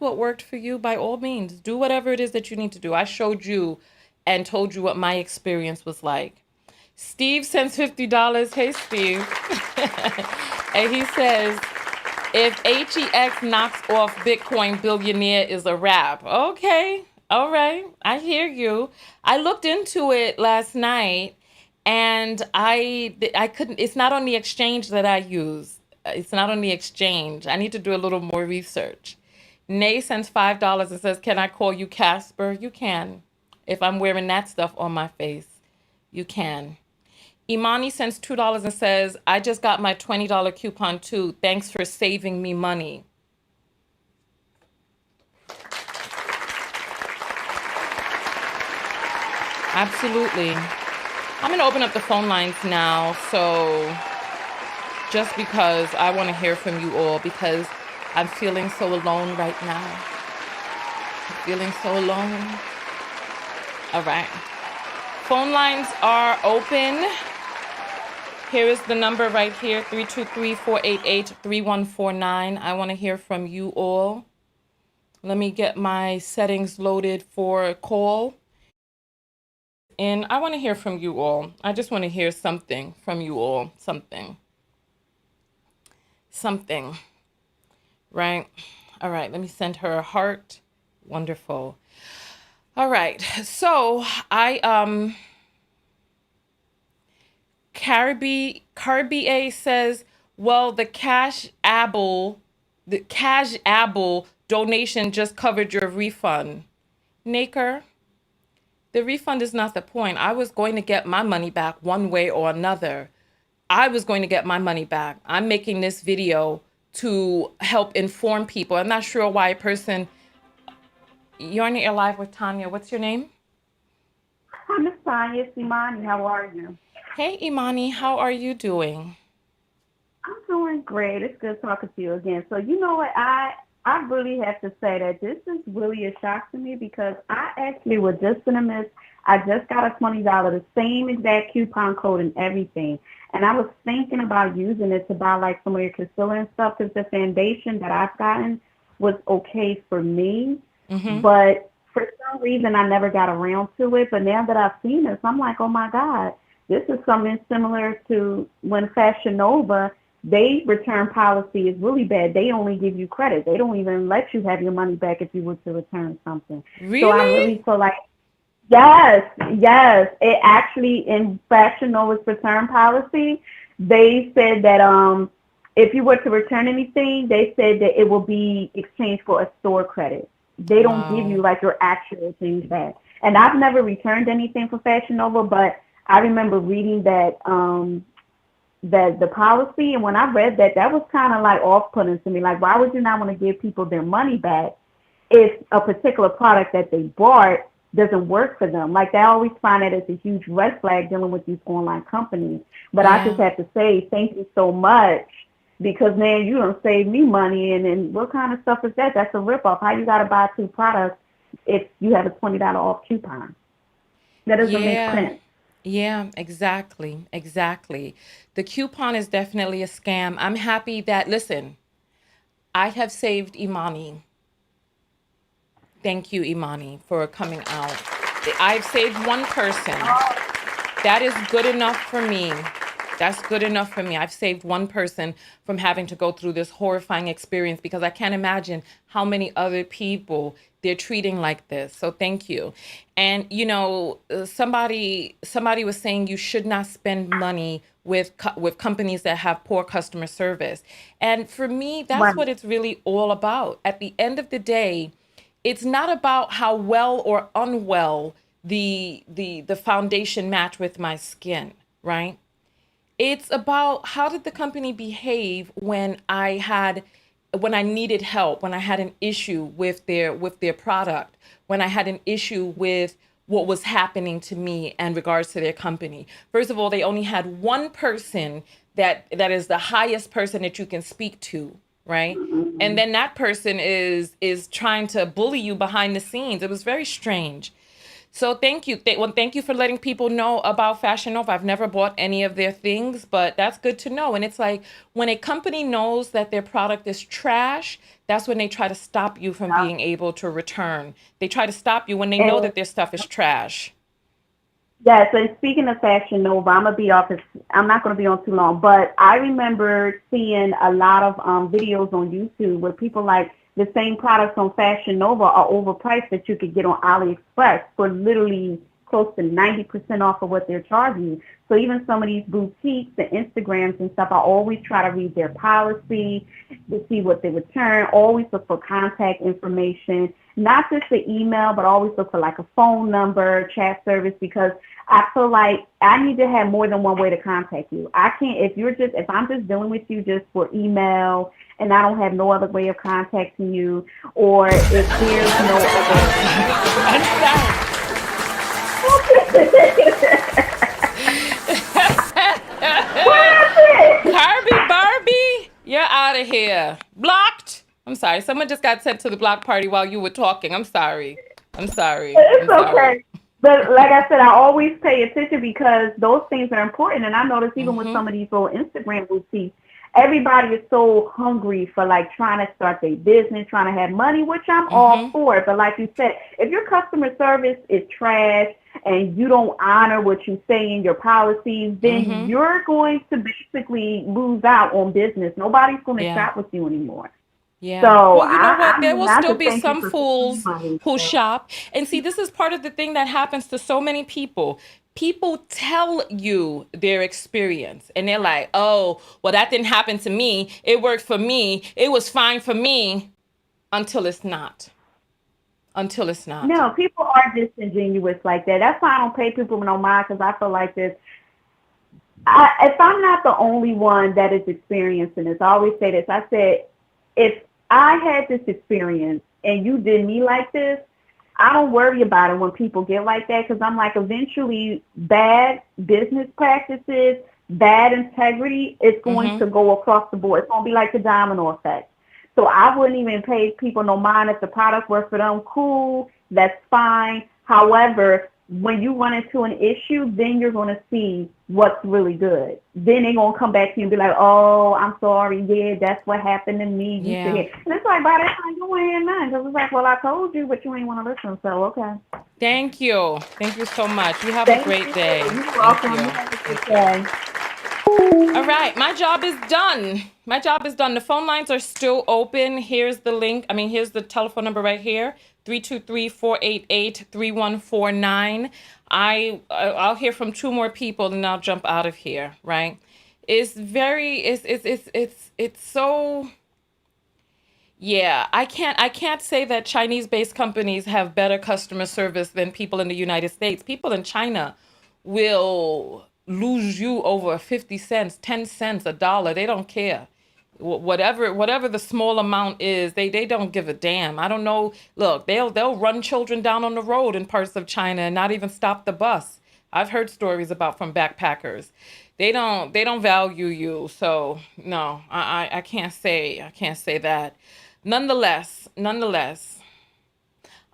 what worked for you, by all means, do whatever it is that you need to do. I showed you and told you what my experience was like. Steve sends $50. Hey, Steve. And he says, if HEX knocks off Bitcoin, billionaire is a wrap. Okay. All right. I hear you. I looked into it last night and I couldn't, it's not on the exchange that I use. It's not on the exchange. I need to do a little more research. Nay sends $5 and says, can I call you Casper? You can. If I'm wearing that stuff on my face, you can. Imani sends $2 and says, I just got my $20 coupon too. Thanks for saving me money. Absolutely. I'm going to open up the phone lines now. So just because I want to hear from you all, because I'm feeling so alone right now. I'm feeling so alone. All right. Phone lines are open. Here is the number right here, 323-488-3149. I want to hear from you all. Let me get my settings loaded for a call. And I want to hear from you all. I just want to hear something from you all. Something. Right? All right. Let me send her a heart. Wonderful. All right. So Carby says, well, the Cash Apple donation just covered your refund. Naker, the refund is not the point. I was going to get my money back one way or another. I'm making this video to help inform people. I'm not sure why a person... You're on the air live with Tanya. What's your name? Hi, Miss Tanya. It's Imani. How are you? Hey, Imani. How are you doing? I'm doing great. It's good talking to you again. So you know what? I really have to say that this is really a shock to me because I actually was just in a miss. I just got a $20, the same exact coupon code and everything. And I was thinking about using it to buy like some of your concealer and stuff because the foundation that I've gotten was okay for me. Mm-hmm. But for some reason, I never got around to it. But now that I've seen this, I'm like, oh, my God, this is something similar to when Fashion Nova, they return policy is really bad. They only give you credit. They don't even let you have your money back if you were to return something. Really? So I really feel like, Yes, yes. It actually, in Fashion Nova's return policy, they said that if you were to return anything, they said that it will be exchanged for a store credit. They don't give you Wow. like your actual things back. And I've never returned anything for Fashion Nova, but I remember reading that the policy, and when I read that, that was kind of like off-putting to me. Like, why would you not want to give people their money back if a particular product that they bought doesn't work for them? Like, I always find that it's a huge red flag dealing with these online companies. But I just Yeah. have to say thank you so much, because man, you don't save me money. And then what kind of stuff is that? That's a ripoff. How you got to buy two products if you have a $20 off coupon? That doesn't make Yeah. sense. Yeah, exactly. Exactly. The coupon is definitely a scam. I'm happy that, listen, I have saved Imani. Thank you, Imani, for coming out. I've saved one person. That is good enough for me. That's good enough for me. I've saved one person from having to go through this horrifying experience, because I can't imagine how many other people they're treating like this. So thank you. And somebody was saying you should not spend money with companies that have poor customer service. And for me, that's Right. what it's really all about. At the end of the day, it's not about how well or unwell the foundation match with my skin, right? It's about how did the company behave when I needed help, when I had an issue with their product, when I had an issue with what was happening to me in regards to their company. First of all, they only had one person that is the highest person that you can speak to, right? And then that person is trying to bully you behind the scenes. It was very strange. So thank you. Thank you for letting people know about Fashion Nova. I've never bought any of their things, but that's good to know. And it's like when a company knows that their product is trash, that's when they try to stop you from being able to return. They try to stop you when they know And that their stuff is trash. yeah, so speaking of Fashion Nova, I'm gonna be off. I'm not gonna be on too long, but I remember seeing a lot of videos on YouTube where people like the same products on Fashion Nova are overpriced that you could get on AliExpress for literally close to 90% off of what they're charging you. So even some of these boutiques and Instagrams and stuff, I always try to read their policy to see what they return. Always look for contact information, not just the email, but always look for like a phone number, chat service, because I feel like I need to have more than one way to contact you. I can't, if I'm just dealing with you just for email and I don't have no other way of contacting you, or if there's no other. What is it? Barbie, you're out of here. Blocked. I'm sorry. Someone just got sent to the block party while you were talking. I'm sorry. I'm sorry. It's I'm sorry. okay. But like I said, I always pay attention because those things are important. And I notice even with some of these little Instagram boutiques, everybody is so hungry for like trying to start their business, trying to have money, which I'm all for. But like you said, if your customer service is trash and you don't honor what you say in your policies, then you're going to basically lose out on business. Nobody's going to Yeah. shop with you anymore. Yeah. So Well, you know what? I There mean, will I still just be thank you some for saving fools money. who So. shop. And see, this is part of the thing that happens to so many people. People tell you their experience and they're like, oh, well, that didn't happen to me. It worked for me. It was fine for me until it's not. Until it's not. No, people are disingenuous like that. That's why I don't pay people no mind, because I feel like this. If I'm not the only one that is experiencing this, I always say this. I said, if I had this experience and you did me like this, I don't worry about it when people get like that, because I'm like, eventually bad business practices, bad integrity is going to go across the board. It's going to be like the domino effect. So I wouldn't even pay people no mind if the product works for them. Cool, that's fine. However, when you run into an issue, then you're going to see what's really good. Then they're going to come back to you and be like, oh, I'm sorry. Yeah, that's what happened to me. You should hear. And it's like, by that time, you ain't hear nothing. Because it's like, well, I told you, but you ain't want to listen. So, okay. Thank you. Thank you so much. You have Thank a great you. day. You're Thank welcome. you. You have a good Thank you. day. All right, my job is done. My job is done. The phone lines are still open. Here's the link. Here's the telephone number right here. 323-488-3149. I'll hear from two more people and I'll jump out of here, right? It's so, yeah, I can't say that Chinese-based companies have better customer service than people in the United States. People in China will lose you over 50 cents, 10 cents, a dollar. They don't care. Whatever the small amount is, they don't give a damn. I don't know. Look, they'll run children down on the road in parts of China and not even stop the bus. I've heard stories about from backpackers. They don't value you. So no, I can't say that. Nonetheless,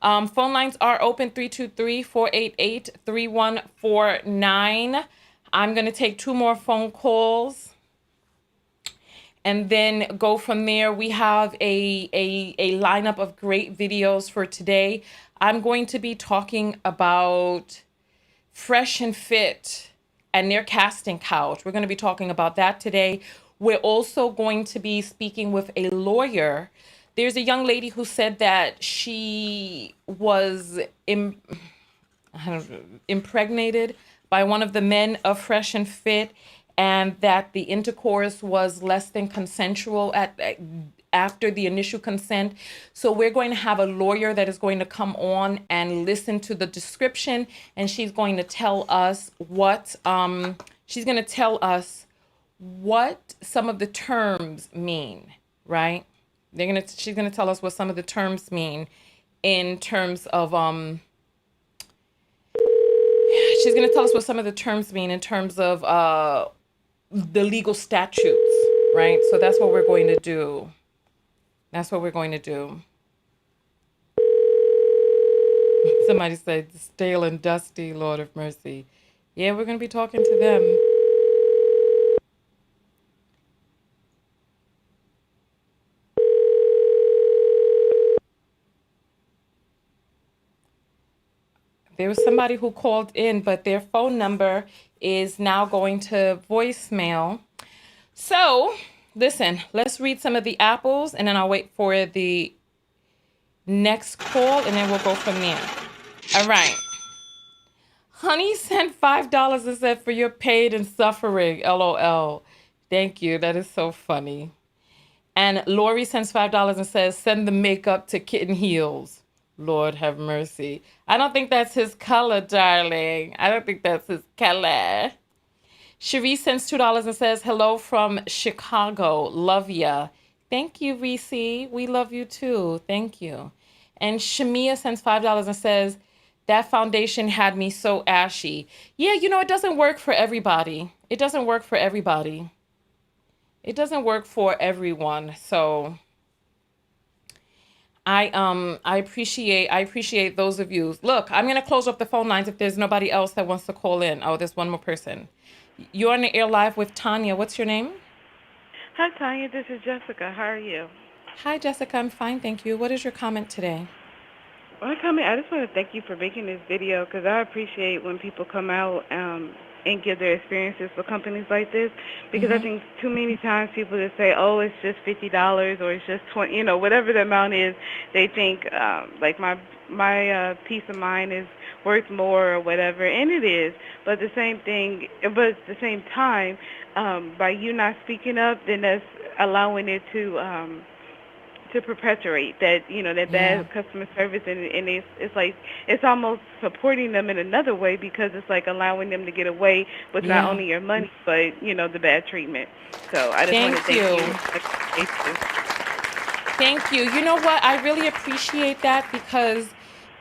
phone lines are open, 323-488-3149. I'm going to take two more phone calls and then go from there. We have a lineup of great videos for today. I'm going to be talking about Fresh and Fit and their casting couch. We're going to be talking about that today. We're also going to be speaking with a lawyer. There's a young lady who said that she was impregnated by one of the men of Fresh and Fit, and that the intercourse was less than consensual after the initial consent. So we're going to have a lawyer that is going to come on and listen to the description, and she's going to tell us what some of the terms mean, right? She's gonna tell us what some of the terms mean in terms of she's gonna tell us what some of the terms mean in terms of the legal statutes, right? So that's what we're going to do. Somebody said stale and dusty, Lord of mercy. Yeah, we're gonna be talking to them. There was somebody who called in, but their phone number is now going to voicemail. So, listen, let's read some of the apples, and then I'll wait for the next call, and then we'll go from there. All right. Honey sent $5 and said, for your pain and suffering, LOL. Thank you. That is so funny. And Lori sends $5 and says, send the makeup to Kitten Heels. Lord have mercy. I don't think that's his color, darling. I don't think that's his color. Cherie sends $2 and says, hello from Chicago. Love ya. Thank you, Reese. We love you too. Thank you. And Shamia sends $5 and says, that foundation had me so ashy. Yeah, it doesn't work for everybody. It doesn't work for everybody. It doesn't work for everyone. So I appreciate those of you. Look, I'm going to close up the phone lines if there's nobody else that wants to call in. Oh, there's one more person. You're on the air live with Tanya. What's your name? Hi, Tanya. This is Jessica. How are you? Hi, Jessica. I'm fine, thank you. What is your comment today? I just want to thank you for making this video because I appreciate when people come out and give their experiences for companies like this, because I think too many times people just say, oh, it's just $50 or it's just 20, whatever the amount is, they think like my peace of mind is worth more or whatever, and it is. But at the same time, by you not speaking up, then that's allowing it to perpetuate that, that bad customer service, and it's like it's almost supporting them in another way, because it's like allowing them to get away with not only your money but the bad treatment. So I just want to thank you. Thank you. You know what? I really appreciate that, because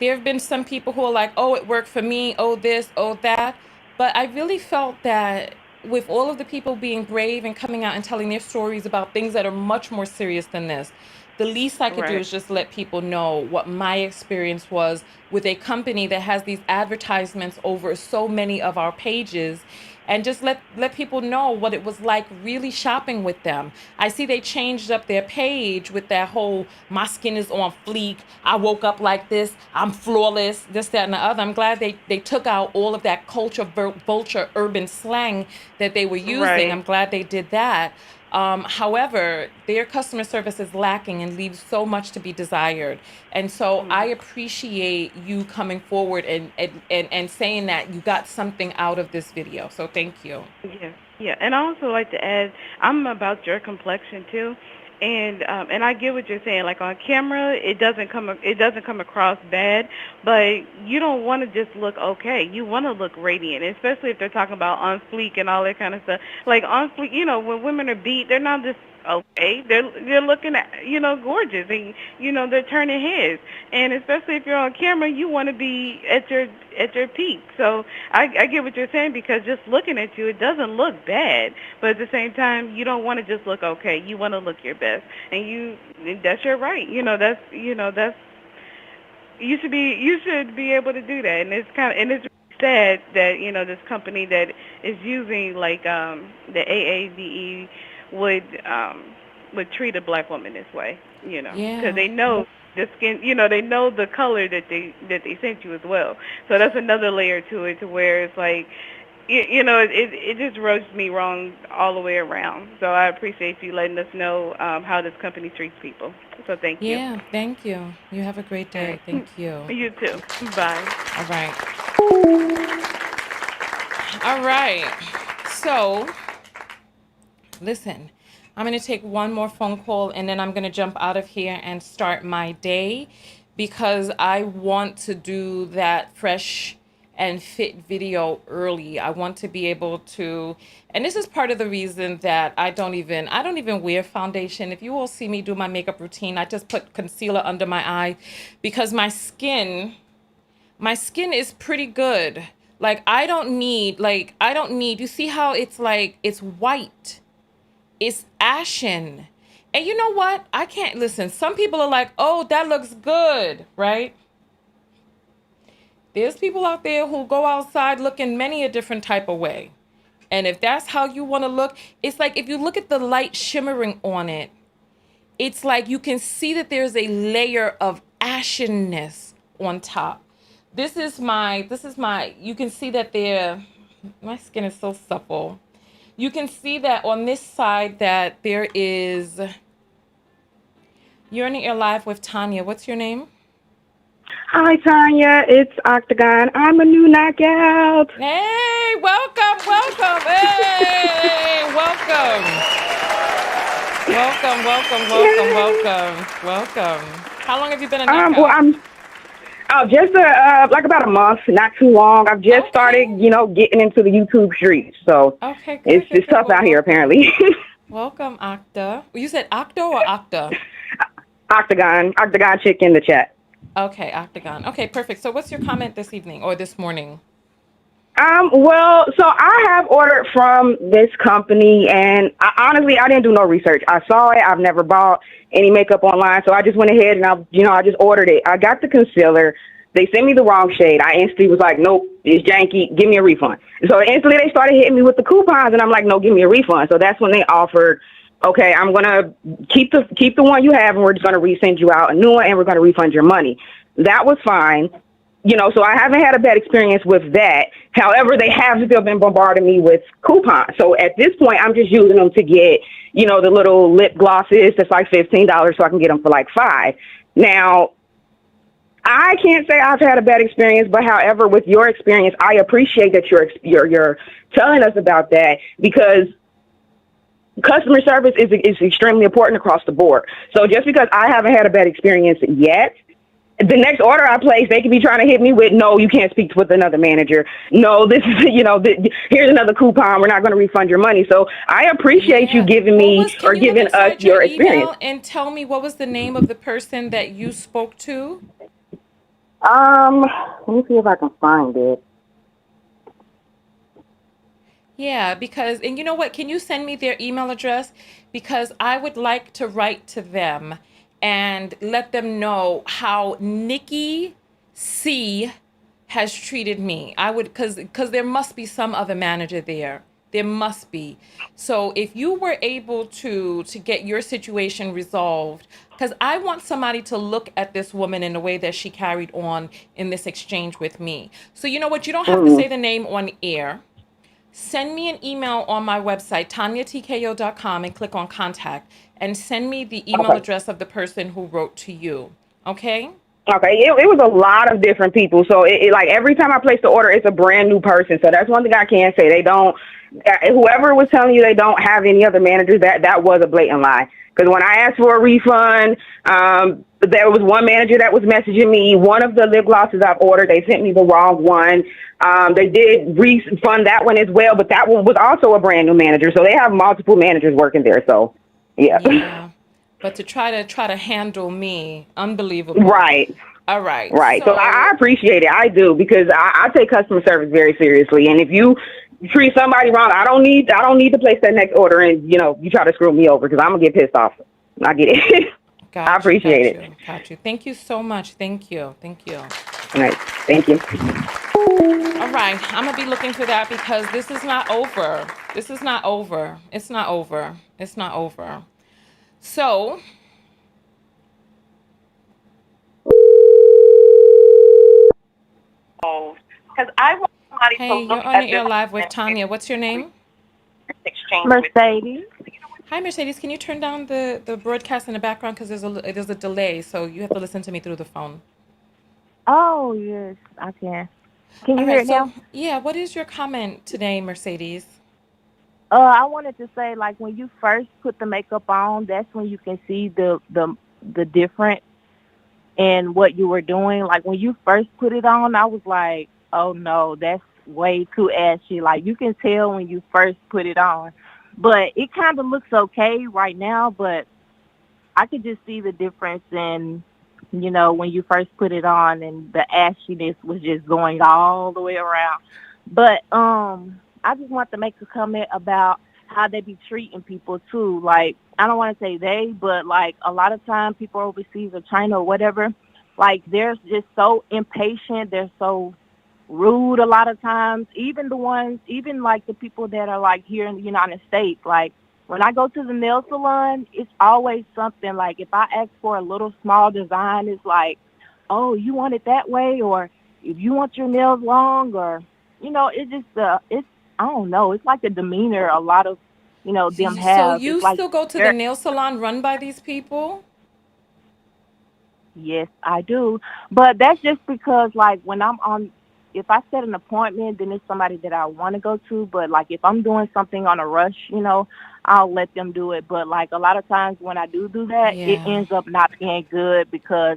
there have been some people who are like, oh, it worked for me, oh this, oh that. But I really felt that with all of the people being brave and coming out and telling their stories about things that are much more serious than this, the least I could do Right. is just let people know what my experience was with a company that has these advertisements over so many of our pages, and just let people know what it was like really shopping with them. I see they changed up their page with that whole "my skin is on fleek, I woke up like this, I'm flawless," this, that, and the other. I'm glad they took out all of that culture vulture urban slang that they were using. Right. I'm glad they did that. However, their customer service is lacking and leaves so much to be desired. And so I appreciate you coming forward and saying that you got something out of this video. So thank you. Yeah, yeah, and I also like to add, I'm about your complexion too, and I get what you're saying. Like on camera, it doesn't come across bad, but you don't want to just look okay. You want to look radiant, especially if they're talking about on fleek and all that kind of stuff. Like on fleek, when women are beat, they're not just okay. They're looking at gorgeous, and they're turning heads. And especially if you're on camera, you want to be at your peak. So I get what you're saying, because just looking at you, it doesn't look bad, but at the same time, you don't want to just look okay. You want to look your best, and that's your right. That's you should be able to do that. And it's sad that this company that is using like the AAVE would treat a black woman this way, because they know the skin, they know the color that they sent you as well. So that's another layer to it, to where it's like, it just rubs me wrong all the way around. So I appreciate you letting us know how this company treats people. So thank you. Yeah, thank you. You have a great day. Thank you. You too. Bye. All right. All right. So, listen, I'm going to take one more phone call, and then I'm going to jump out of here and start my day, because I want to do that fresh and fit video early. I want to be able to, and this is part of the reason that I don't even wear foundation. If you all see me do my makeup routine, I just put concealer under my eye, because my skin is pretty good. I don't need, you see how it's like, it's white, it's ashen. And you know what? I can't listen. Some people are like, oh, that looks good, right? There's people out there who go outside looking many a different type of way. And if that's how you want to look, it's like, if you look at the light shimmering on it, it's like you can see that there's a layer of ashenness on top. This is my, you can see that my skin is so supple. You can see that on this side that there is, you're in the air live with Tanya. What's your name? Hi, Tanya. It's Octagon. I'm a new knockout. Hey, welcome. Hey, welcome. Welcome. How long have you been a knockout? Well, I'm just like about a month, not too long. I've just started, getting into the YouTube streets. So okay, it's tough out here, apparently. Welcome, Octa. You said Octo or Octa? Octagon chick in the chat. Okay, Octagon. Okay, perfect. So what's your comment this evening or this morning? Well, so I have ordered from this company, and honestly, I didn't do no research. I saw it. I've never bought any makeup online, so I just went ahead and I just ordered it. I got the concealer. They sent me the wrong shade. I instantly was like, nope, it's janky. Give me a refund. So instantly they started hitting me with the coupons, and I'm like, no, give me a refund. So that's when they offered, okay, I'm going to keep the one you have, and we're just going to resend you out a new one, and we're going to refund your money. That was fine. So I haven't had a bad experience with that. However, they have still been bombarding me with coupons. So at this point, I'm just using them to get, the little lip glosses that's like $15, so I can get them for like $5. Now, I can't say I've had a bad experience, but however, with your experience, I appreciate that you're telling us about that, because customer service is extremely important across the board. So just because I haven't had a bad experience yet, the next order I place, they could be trying to hit me with, no, you can't speak with another manager. No, this is, here's another coupon. We're not going to refund your money. So I appreciate you giving me or giving us your experience. And tell me, what was the name of the person that you spoke to? Let me see if I can find it. Yeah, because, and you know what, can you send me their email address? Because I would like to write to them and let them know how Nikki C has treated me. I would, because there must be some other manager there. There must be. So if you were able to get your situation resolved, because I want somebody to look at this woman in the way that she carried on in this exchange with me. So you know what? You don't have to say the name on air. Send me an email on my website, tanyatko.com, and click on contact, and send me the email address of the person who wrote to you. Okay? Okay, it was a lot of different people. So it like every time I place the order, it's a brand new person. So that's one thing I can say. They don't, whoever was telling you they don't have any other managers, that was a blatant lie. Because when I asked for a refund, there was one manager that was messaging me. One of the lip glosses I've ordered, they sent me the wrong one. They did refund that one as well, but that one was also a brand new manager. So they have multiple managers working there. So, yeah. Yeah. But to try to handle me, unbelievable. Right. All right. Right. So I appreciate it. I do, because I take customer service very seriously. And if you treat somebody wrong, I don't need to place that next order and, you try to screw me over, because I'm going to get pissed off. I get it. I appreciate it. Got you. Thank you so much. Thank you. All right. Thank you. All right. I'm going to be looking for that, because this is not over. This is not over. It's not over. It's not over. So, because I want somebody hey, to look you're on at the air this live with Tanya. What's your name? exchange Mercedes. Hi, Mercedes. Can you turn down the broadcast in the background, because there's a delay, so you have to listen to me through the phone. Oh, yes, I can. Can you hear it now? Yeah, what is your comment today, Mercedes? I wanted to say, like, when you first put the makeup on, that's when you can see the difference in what you were doing. Like, when you first put it on, I was like, oh, no, that's way too ashy. Like, you can tell when you first put it on. But it kind of looks okay right now, but I could just see the difference in, when you first put it on, and the ashiness was just going all the way around. But I just want to make a comment about how they be treating people too. Like, I don't want to say they, but like a lot of times people overseas or China or whatever, like they're just so impatient. They're so rude a lot of times. Even like the people that are like here in the United States, like when I go to the nail salon, it's always something like, if I ask for a little small design, it's like, oh, you want it that way? Or if you want your nails long, or, it's just, I don't know. It's like a demeanor a lot of, them have. So you like still go to the nail salon run by these people? Yes, I do. But that's just because, like, if I set an appointment, then it's somebody that I want to go to. But, like, if I'm doing something on a rush, I'll let them do it. But, like, a lot of times when I do that, It ends up not being good, because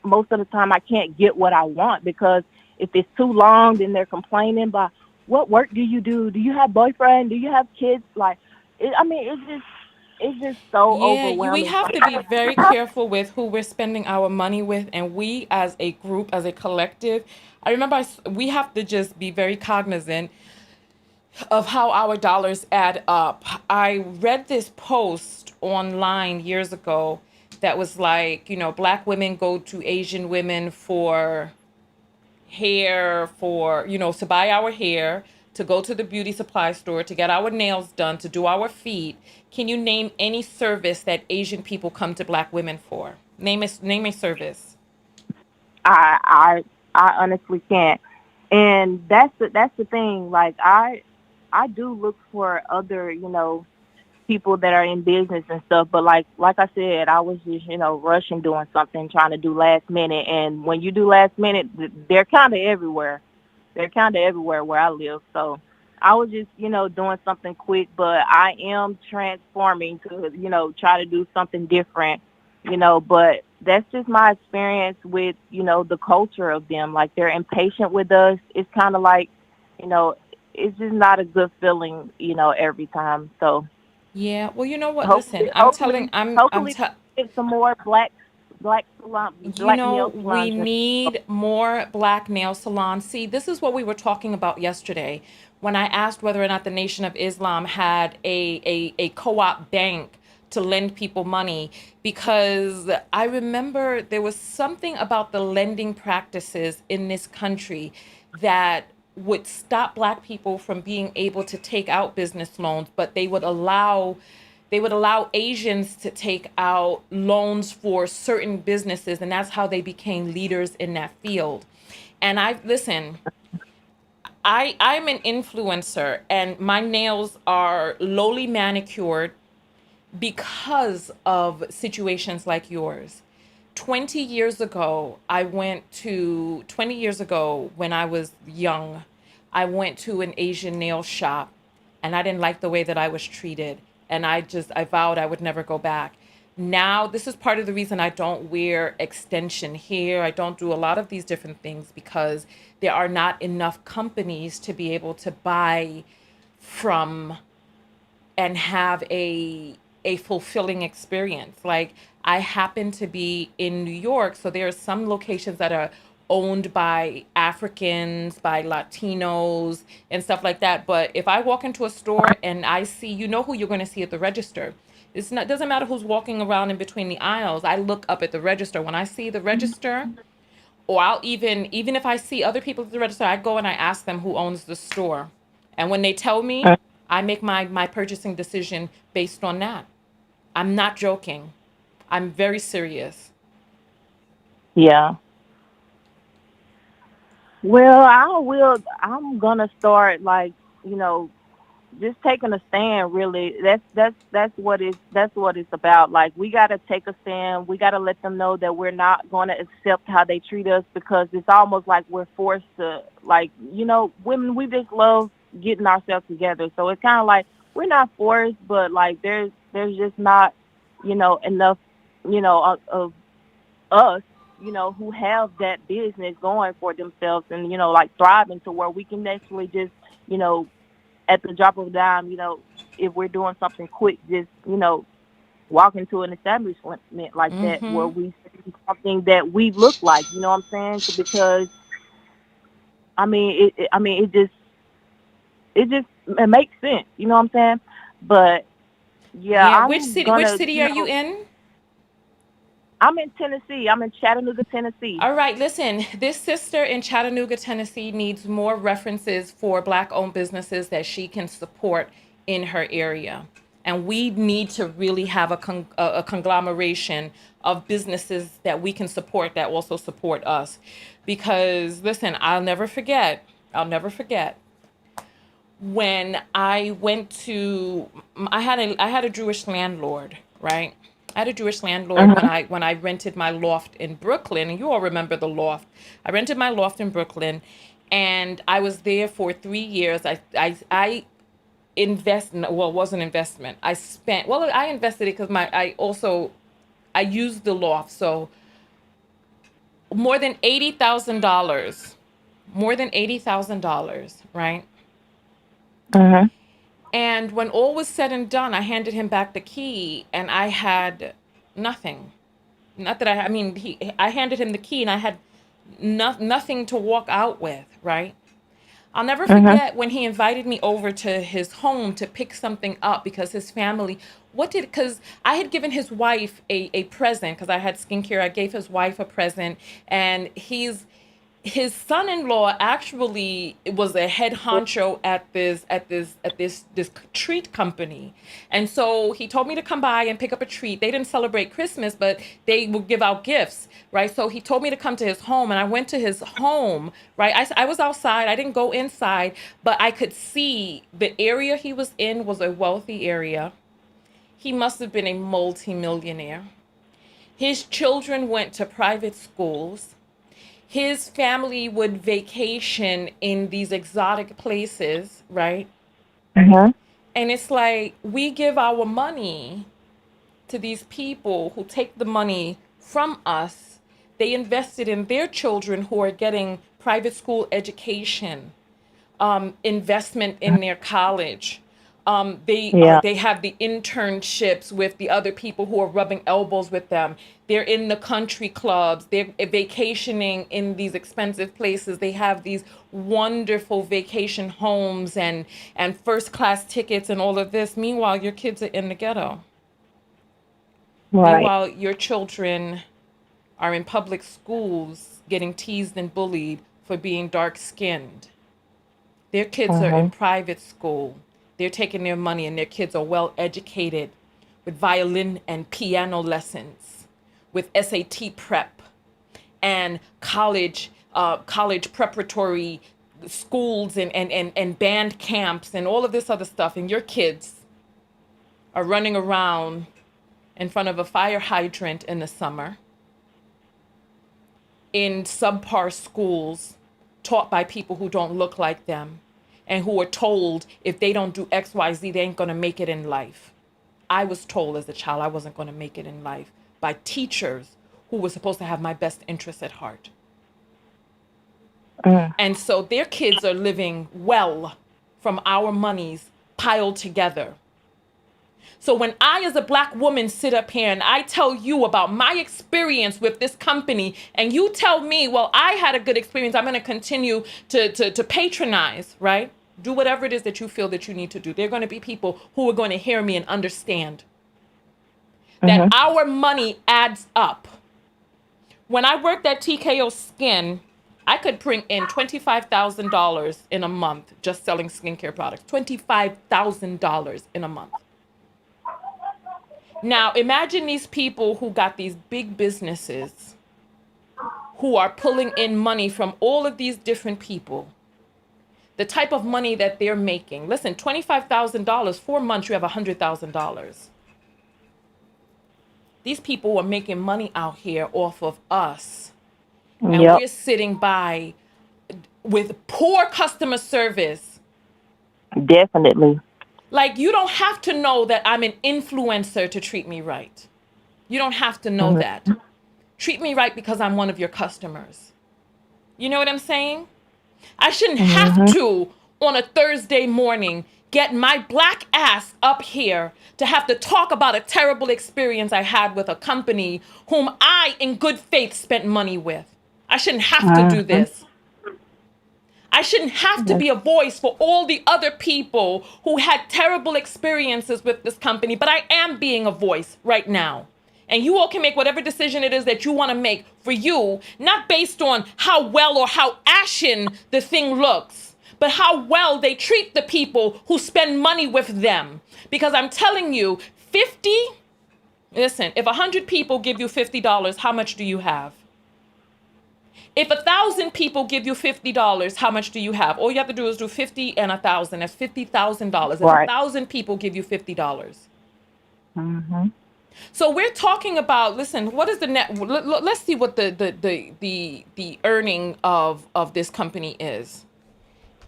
most of the time I can't get what I want, because if it's too long, then they're complaining about, what work do you do? Do you have boyfriend? Do you have kids? Like, it's just so overwhelming. We have to be very careful with who we're spending our money with, and we as a group, as a collective, I remember we have to just be very cognizant of how our dollars add up. I read this post online years ago that was like, Black women go to Asian women for hair, to buy our hair, to go to the beauty supply store, to get our nails done, to do our feet. Can you name any service that Asian people come to Black women for? Name a service. I honestly can't. And that's the thing. Like, I do look for other, people that are in business and stuff. But like I said, I was just, rushing, doing something, trying to do last minute. And when you do last minute, they're kind of everywhere. They're kind of everywhere where I live. So I was just, doing something quick, but I am transforming to, try to do something different, but that's just my experience with, the culture of them. Like, they're impatient with us. It's kind of like, it's just not a good feeling, every time. So. Yeah. Well, you know what? Listen, hopefully get some more black salon. Nail salons. We need more Black nail salons. See, this is what we were talking about yesterday when I asked whether or not the Nation of Islam had a co-op bank to lend people money, because I remember there was something about the lending practices in this country that would stop Black people from being able to take out business loans, but they would allow Asians to take out loans for certain businesses, and that's how they became leaders in that field. And I'm an influencer, and my nails are lowly manicured because of situations like yours. 20 years ago, when I was young, I went to an Asian nail shop, and I didn't like the way that I was treated. And I vowed I would never go back. Now, this is part of the reason I don't wear extension hair. I don't do a lot of these different things, because there are not enough companies to be able to buy from and have a fulfilling experience. Like, I happen to be in New York, so there are some locations that are owned by Africans, by Latinos, and stuff like that. But if I walk into a store and I see, you know who you're going to see at the register. It's not, doesn't matter who's walking around in between the aisles. I look up at the register. When I see the register, or I'll even if I see other people at the register, I go and I ask them who owns the store. And when they tell me, I make my purchasing decision based on that. I'm not joking. I'm very serious. Yeah. Well, I'm gonna start, like, you know, just taking a stand. Really, that's what it's about. Like, we gotta take a stand. We gotta let them know that we're not gonna accept how they treat us, because it's almost like we're forced to, like, women, we just love getting ourselves together. So it's kind of like we're not forced, but like there's just not, enough, of us, who have that business going for themselves and, like, thriving, to where we can actually just, at the drop of a dime, if we're doing something quick, just, walk into an establishment like that, where Mm-hmm. we see something that we look like, you know what I'm saying? Because it makes sense, you know what I'm saying? But yeah, Yeah. Which I'm city? Which gonna, city are you in? I'm in Tennessee. I'm in Chattanooga, Tennessee. All right, listen, this sister in Chattanooga, Tennessee needs more references for Black-owned businesses that she can support in her area. And we need to really have a conglomeration of businesses that we can support that also support us. Because, listen, I'll never forget when I had a Jewish landlord, right? I had a Jewish landlord when Mhm. I rented my loft in Brooklyn, and you all remember the loft. I rented my loft in Brooklyn, and I was there for 3 years. I invest well, it was an investment. I invested it because I used the loft, so more than $80,000, right? Mhm. And when all was said and done, I handed him back the key, and I had nothing. Not that I mean, I handed him the key, and I had nothing to walk out with, right? I'll never Mhm. forget when he invited me over to his home to pick something up, because his family, because I had given his wife a present, because I had skincare. I gave his wife a present, and his son-in-law actually was a head honcho at this treat company. And so he told me to come by and pick up a treat. They didn't celebrate Christmas, but they would give out gifts, right? So he told me to come to his home, and I went to his home, right? I was outside. I didn't go inside, but I could see the area he was in was a wealthy area. He must have been a multimillionaire. His children went to private schools. His family would vacation in these exotic places, right? Mhm. And it's like, we give our money to these people who take the money from us. They invested in their children who are getting private school education, investment in their college. Yeah. They have the internships with the other people who are rubbing elbows with them. They're in the country clubs. They're vacationing in these expensive places. They have these wonderful vacation homes and first class tickets and all of this. Meanwhile, your kids are in the ghetto. Right. Meanwhile, your children are in public schools getting teased and bullied for being dark-skinned. Their kids are in private school. They're taking their money and their kids are well educated with violin and piano lessons, with SAT prep and college preparatory schools and band camps and all of this other stuff. And your kids are running around in front of a fire hydrant in the summer in subpar schools taught by people who don't look like them and who are told if they don't do XYZ, they ain't gonna make it in life. I was told as a child I wasn't gonna make it in life by teachers who were supposed to have my best interests at heart. And so their kids are living well from our monies piled together. So when I, as a Black woman, sit up here and I tell you about my experience with this company, and you tell me, well, I had a good experience, I'm going to continue to patronize, right? Do whatever it is that you feel that you need to do. There are going to be people who are going to hear me and understand that our money adds up. When I worked at TKO Skin, I could bring in $25,000 in a month just selling skincare products. $25,000 in a month. Now, imagine these people who got these big businesses who are pulling in money from all of these different people. The type of money that they're making. Listen, $25,000, 4 months, you have $100,000. These people are making money out here off of us. And we're sitting by with poor customer service. Definitely. Like, you don't have to know that I'm an influencer to treat me right. You don't have to know that. Treat me right because I'm one of your customers. You know what I'm saying? I shouldn't have to, on a Thursday morning, get my Black ass up here to have to talk about a terrible experience I had with a company whom I, in good faith, spent money with. I shouldn't have to do this. I shouldn't have to be a voice for all the other people who had terrible experiences with this company, but I am being a voice right now. And you all can make whatever decision it is that you want to make for you, not based on how well or how ashen the thing looks, but how well they treat the people who spend money with them. Because I'm telling you, listen, if 100 people give you $50, how much do you have? If 1,000 people give you $50, how much do you have? All you have to do is do 50 and 1,000. That's $50,000. If 1,000 people give you $50. So we're talking about, listen, what is the net? Let's see what the earning of this company is.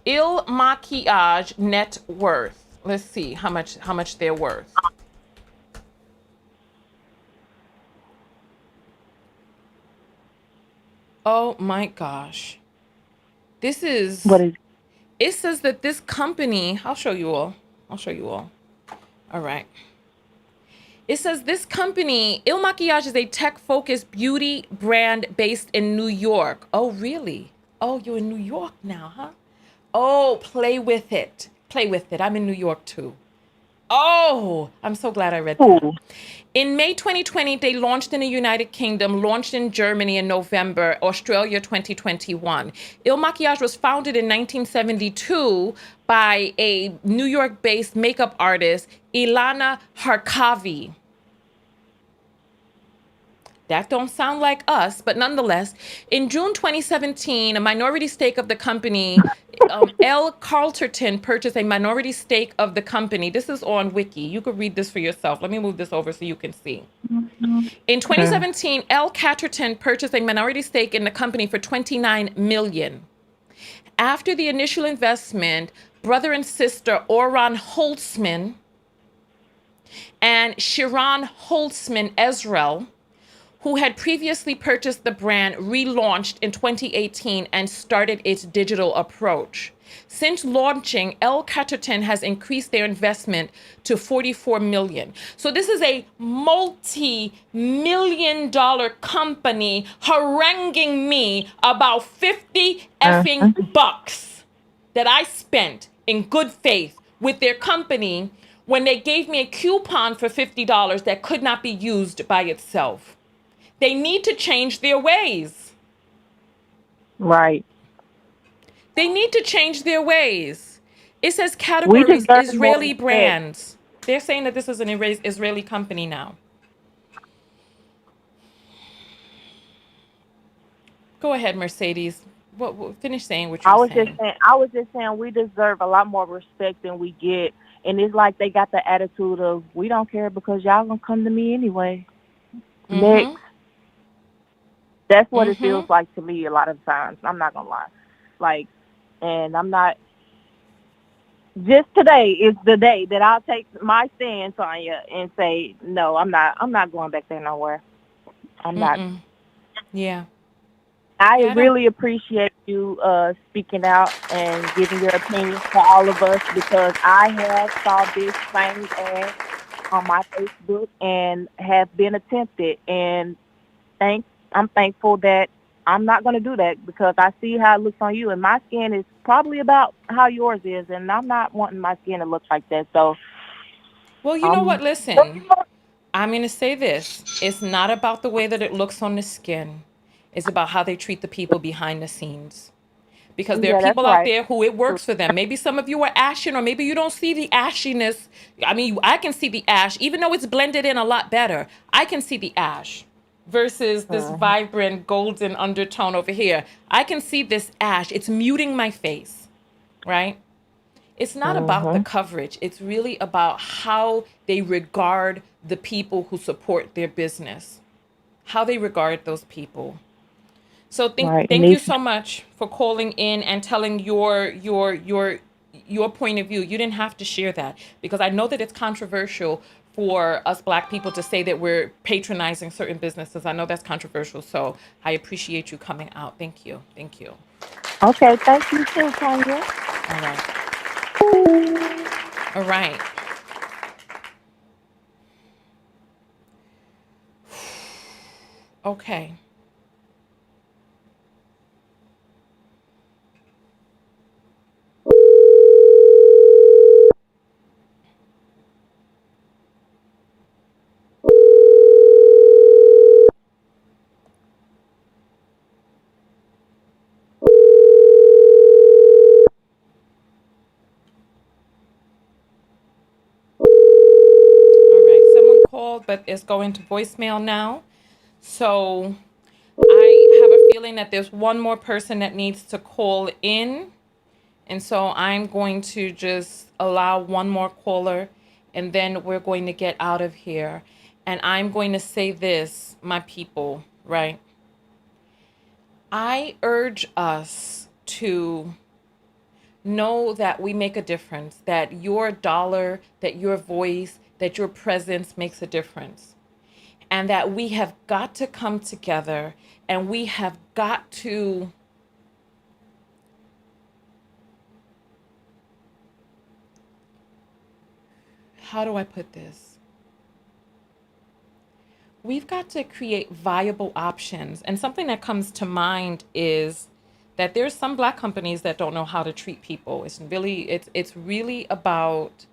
Makiage net worth. Let's see how much they're worth. Oh my gosh. This is, What is? it says that this company, I'll show you all. All right. It says this company, Makiage, is a tech-focused beauty brand based in New York. Oh, really? Oh, you're in New York now, huh? Oh, play with it. I'm in New York too. Oh, I'm so glad I read that. In May 2020, they launched in the United Kingdom, launched in Germany in November, Australia 2021. Makiage was founded in 1972 by a New York-based makeup artist, Ilana Harkavi. That don't sound like us, but nonetheless, in June 2017, a minority stake of the company, L. Carterton purchased a minority stake of the company. This is on Wiki. You could read this for yourself. Let me move this over so you can see. In 2017, L. Carterton purchased a minority stake in the company for $29 million. After the initial investment, brother and sister Oran Holtzman and Shiran Holtzman Ezrel, who had previously purchased the brand, relaunched in 2018 and started its digital approach. Since launching, L. Carterton has increased their investment to $44 million. So this is a multi-million-dollar company haranguing me about 50 effing bucks that I spent in good faith with their company when they gave me a coupon for $50 that could not be used by itself. They need to change their ways. Right. They need to change their ways. It says We categories, deserve more Israeli respect. brands. They're saying that this is an Israeli company now. Go ahead, Mercedes. Finish saying what you were saying. I was just saying we deserve a lot more respect than we get. And it's like they got the attitude of, we don't care because y'all gonna come to me anyway. Next. That's what it feels like to me a lot of times. I'm not gonna lie. Like, and I'm not, just today is the day that I'll take my stand, Tanya, and say, no, I'm not going back there nowhere. I'm not. Yeah. I really appreciate you speaking out and giving your opinions to all of us, because I have saw this same ad on my Facebook and have been attempted, and I'm thankful that I'm not going to do that, because I see how it looks on you, and my skin is probably about how yours is, and I'm not wanting my skin to look like that. So, well, you know what? Listen, I'm going to say this. It's not about the way that it looks on the skin. It's about how they treat the people behind the scenes. Because there are people out there who it works for them. Maybe some of you are ashen, or maybe you don't see the ashiness. I mean, I can see the ash, even though it's blended in a lot better. I can see the ash versus this vibrant golden undertone over here. I can see this ash. It's muting my face, right? It's not about the coverage. It's really about how they regard the people who support their business, how they regard those people. So thank you so much for calling in and telling your point of view. You didn't have to share that, because I know that it's controversial for us Black people to say that we're patronizing certain businesses. I know that's controversial, so I appreciate you coming out. Thank you. Thank you. Okay, thank you too, Tanya. All right. All right. Okay. But it's going to voicemail now. So I have a feeling that there's one more person that needs to call in. And so I'm going to just allow one more caller, and then we're going to get out of here. And I'm going to say this, my people, right? I urge us to know that we make a difference, that your dollar, that your voice, that your presence makes a difference. And that we have got to come together, and we have got to how do I put this? We've got to create viable options. And something that comes to mind is that there's some Black companies that don't know how to treat people. It's really about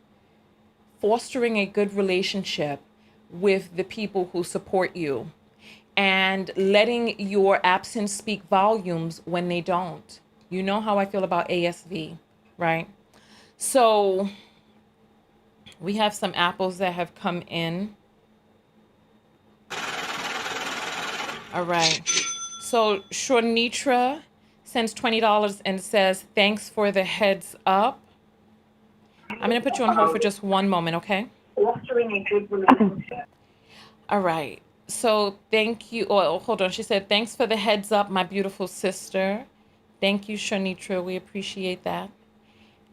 fostering a good relationship with the people who support you, and letting your absence speak volumes when they don't. You know how I feel about ASV, right? So we have some apples that have come in. All right. So Shornitra sends $20 and says, thanks for the heads up. I'm going to put you on hold for just one moment, okay? All right. So thank you. Oh, hold on. She said, thanks for the heads up, my beautiful sister. Thank you, Shonitra. We appreciate that.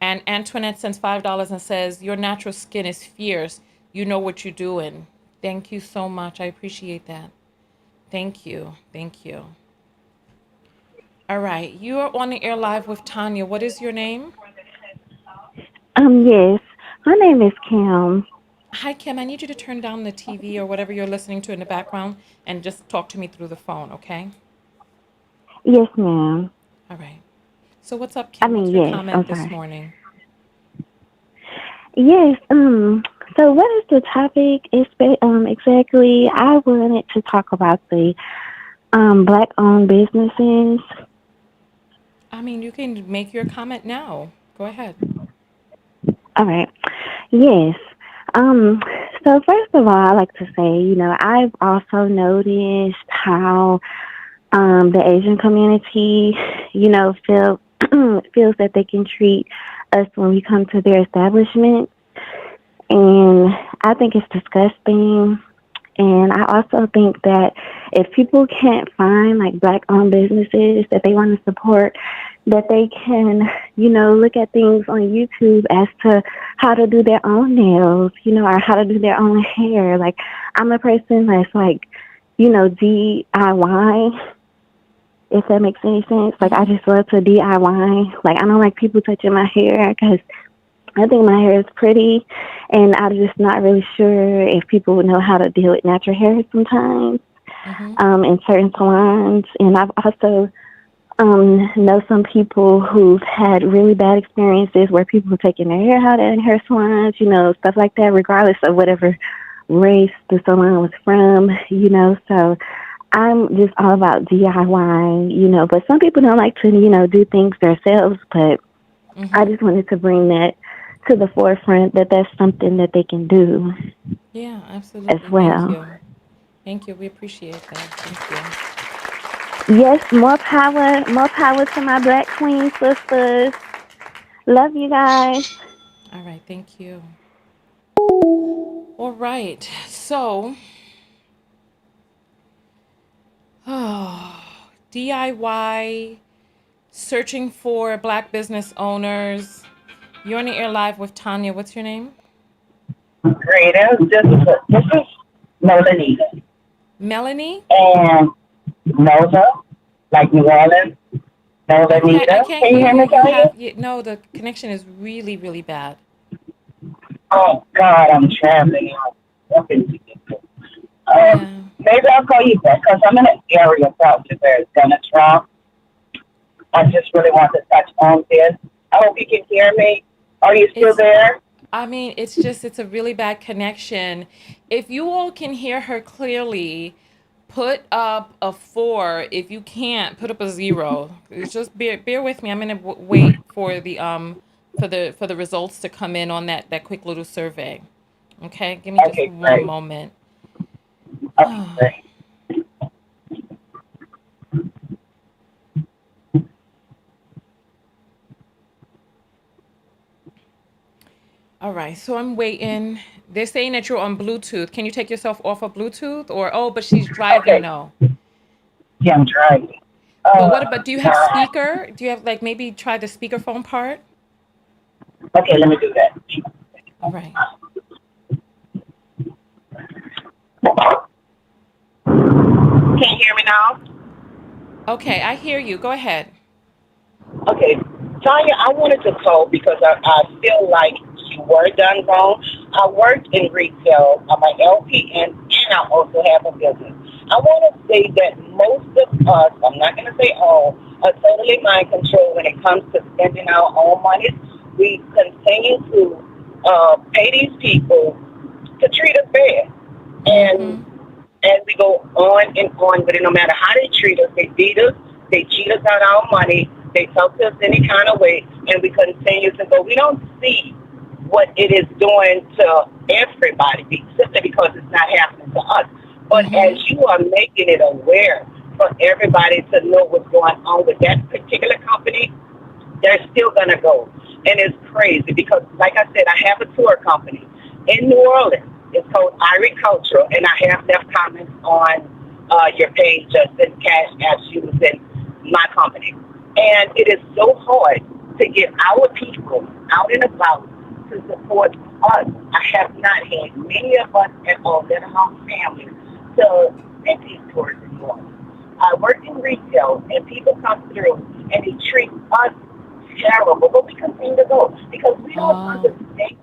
And Antoinette sends $5 and says, your natural skin is fierce. You know what you're doing. Thank you so much. I appreciate that. Thank you. Thank you. All right. You are on the air live with Tanya. What is your name? Yes. My name is Kim. Hi, Kim. I need you to turn down the TV or whatever you're listening to in the background and just talk to me through the phone, okay? Yes, ma'am. All right. So what's up, Kim? What's your comment this morning? Yes. So what is the topic? Exactly. I wanted to talk about the black-owned businesses. I mean, you can make your comment now. Go ahead. All right. Yes. Um. So first of all, I like to say, I've also noticed how the Asian community, feel feels that they can treat us when we come to their establishment, and I think it's disgusting. And I also think that if people can't find like black-owned businesses that they want to support, that they can, look at things on YouTube as to how to do their own nails, or how to do their own hair. Like, I'm a person that's like, DIY, if that makes any sense. Like, I just love to DIY. Like, I don't like people touching my hair because I think my hair is pretty, and I'm just not really sure if people would know how to deal with natural hair sometimes in certain salons. And I've also know some people who've had really bad experiences where people are taking their hair out in hair salons, stuff like that, regardless of whatever race the salon was from, So I'm just all about DIY, but some people don't like to, do things themselves. But I just wanted to bring that to the forefront, that that's something that they can do. Yeah, absolutely. As well. Thank you. Thank you. We appreciate that. Thank you. Yes, more power to my Black Queen sisters. Love you guys. All right, thank you. All right, so DIY, searching for Black business owners. You're on the air live with Tanya. What's your name? Greetings. This is Melanie. Melanie? And Nova, like New Orleans. Melanita. I can't Can you hear me, Tanya? No, the connection is really, really bad. Oh, God, I'm traveling. Maybe I'll call you back because I'm in an area probably where it's going to Trump. I just really want to touch on this. I hope you can hear me. Are you still there? I mean, it's a really bad connection. If you all can hear her clearly, put up a 4. If you can't, put up a 0. It's just bear with me. I'm gonna wait for the for the results to come in on that quick little survey. Okay, give me just one moment. Okay, great. All right, so I'm waiting. They're saying that you're on Bluetooth. Can you take yourself off of Bluetooth? But she's driving now. Yeah, I'm driving. But what about, do you have speaker? Do you have, like, maybe try the speakerphone part? Okay, let me do that. All right. Can you hear me now? Okay, I hear you. Go ahead. Okay, Tanya, I wanted to call because I feel like you were done wrong. I worked in retail. I'm an LPN, and I also have a business. I want to say that most of us, I'm not going to say all, are totally mind control when it comes to spending our own money. We continue to pay these people to treat us bad. And as we go on and on, but no matter how they treat us, they beat us, they cheat us out of our money, they talk to us any kind of way, and we continue to go. We don't see what it is doing to everybody simply because it's not happening to us. But as you are making it aware for everybody to know what's going on with that particular company, they're still going to go. And it's crazy because, like I said, I have a tour company in New Orleans. It's called Agricultural, and I have left comments on your page, Justin Cash Apps using my company. And it is so hard to get our people out and about to support us. I have not had many of us at all, let alone families, to take these tours anymore. I work in retail, and people come through, and they treat us terrible, but we continue to go because we don't understand.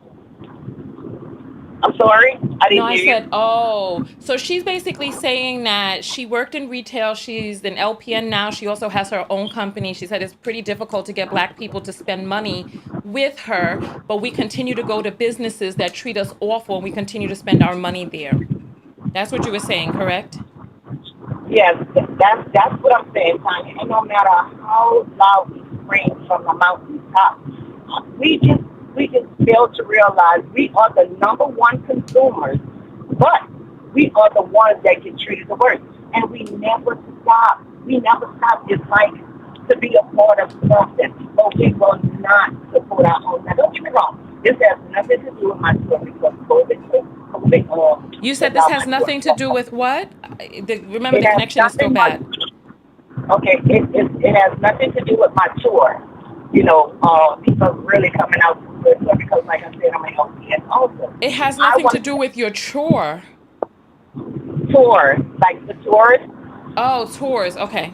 I'm sorry, I No, didn't I hear said, you. oh, so she's basically saying that she worked in retail. She's an LPN now. She also has her own company. She said it's pretty difficult to get Black people to spend money with her, but we continue to go to businesses that treat us awful and we continue to spend our money there. That's what you were saying, correct? Yes, that's what I'm saying, Tanya. And no matter how loud we scream from the mountaintop, we just fail to realize we are the number one consumers, but we are the ones that get treated the worst. And we never stop. We never stop. It's like to be a part of something, but we will not support our own. Now, don't get me wrong. This has nothing to do with my story because COVID. You said this has nothing to do with what? Remember, It the has connection is still nothing. bad. Okay, it has nothing to do with my tour. People really coming out to it because, like I said, I'm an LPN also. It has nothing to do with your chore. Tour, like the tourists. Oh, tours. Okay.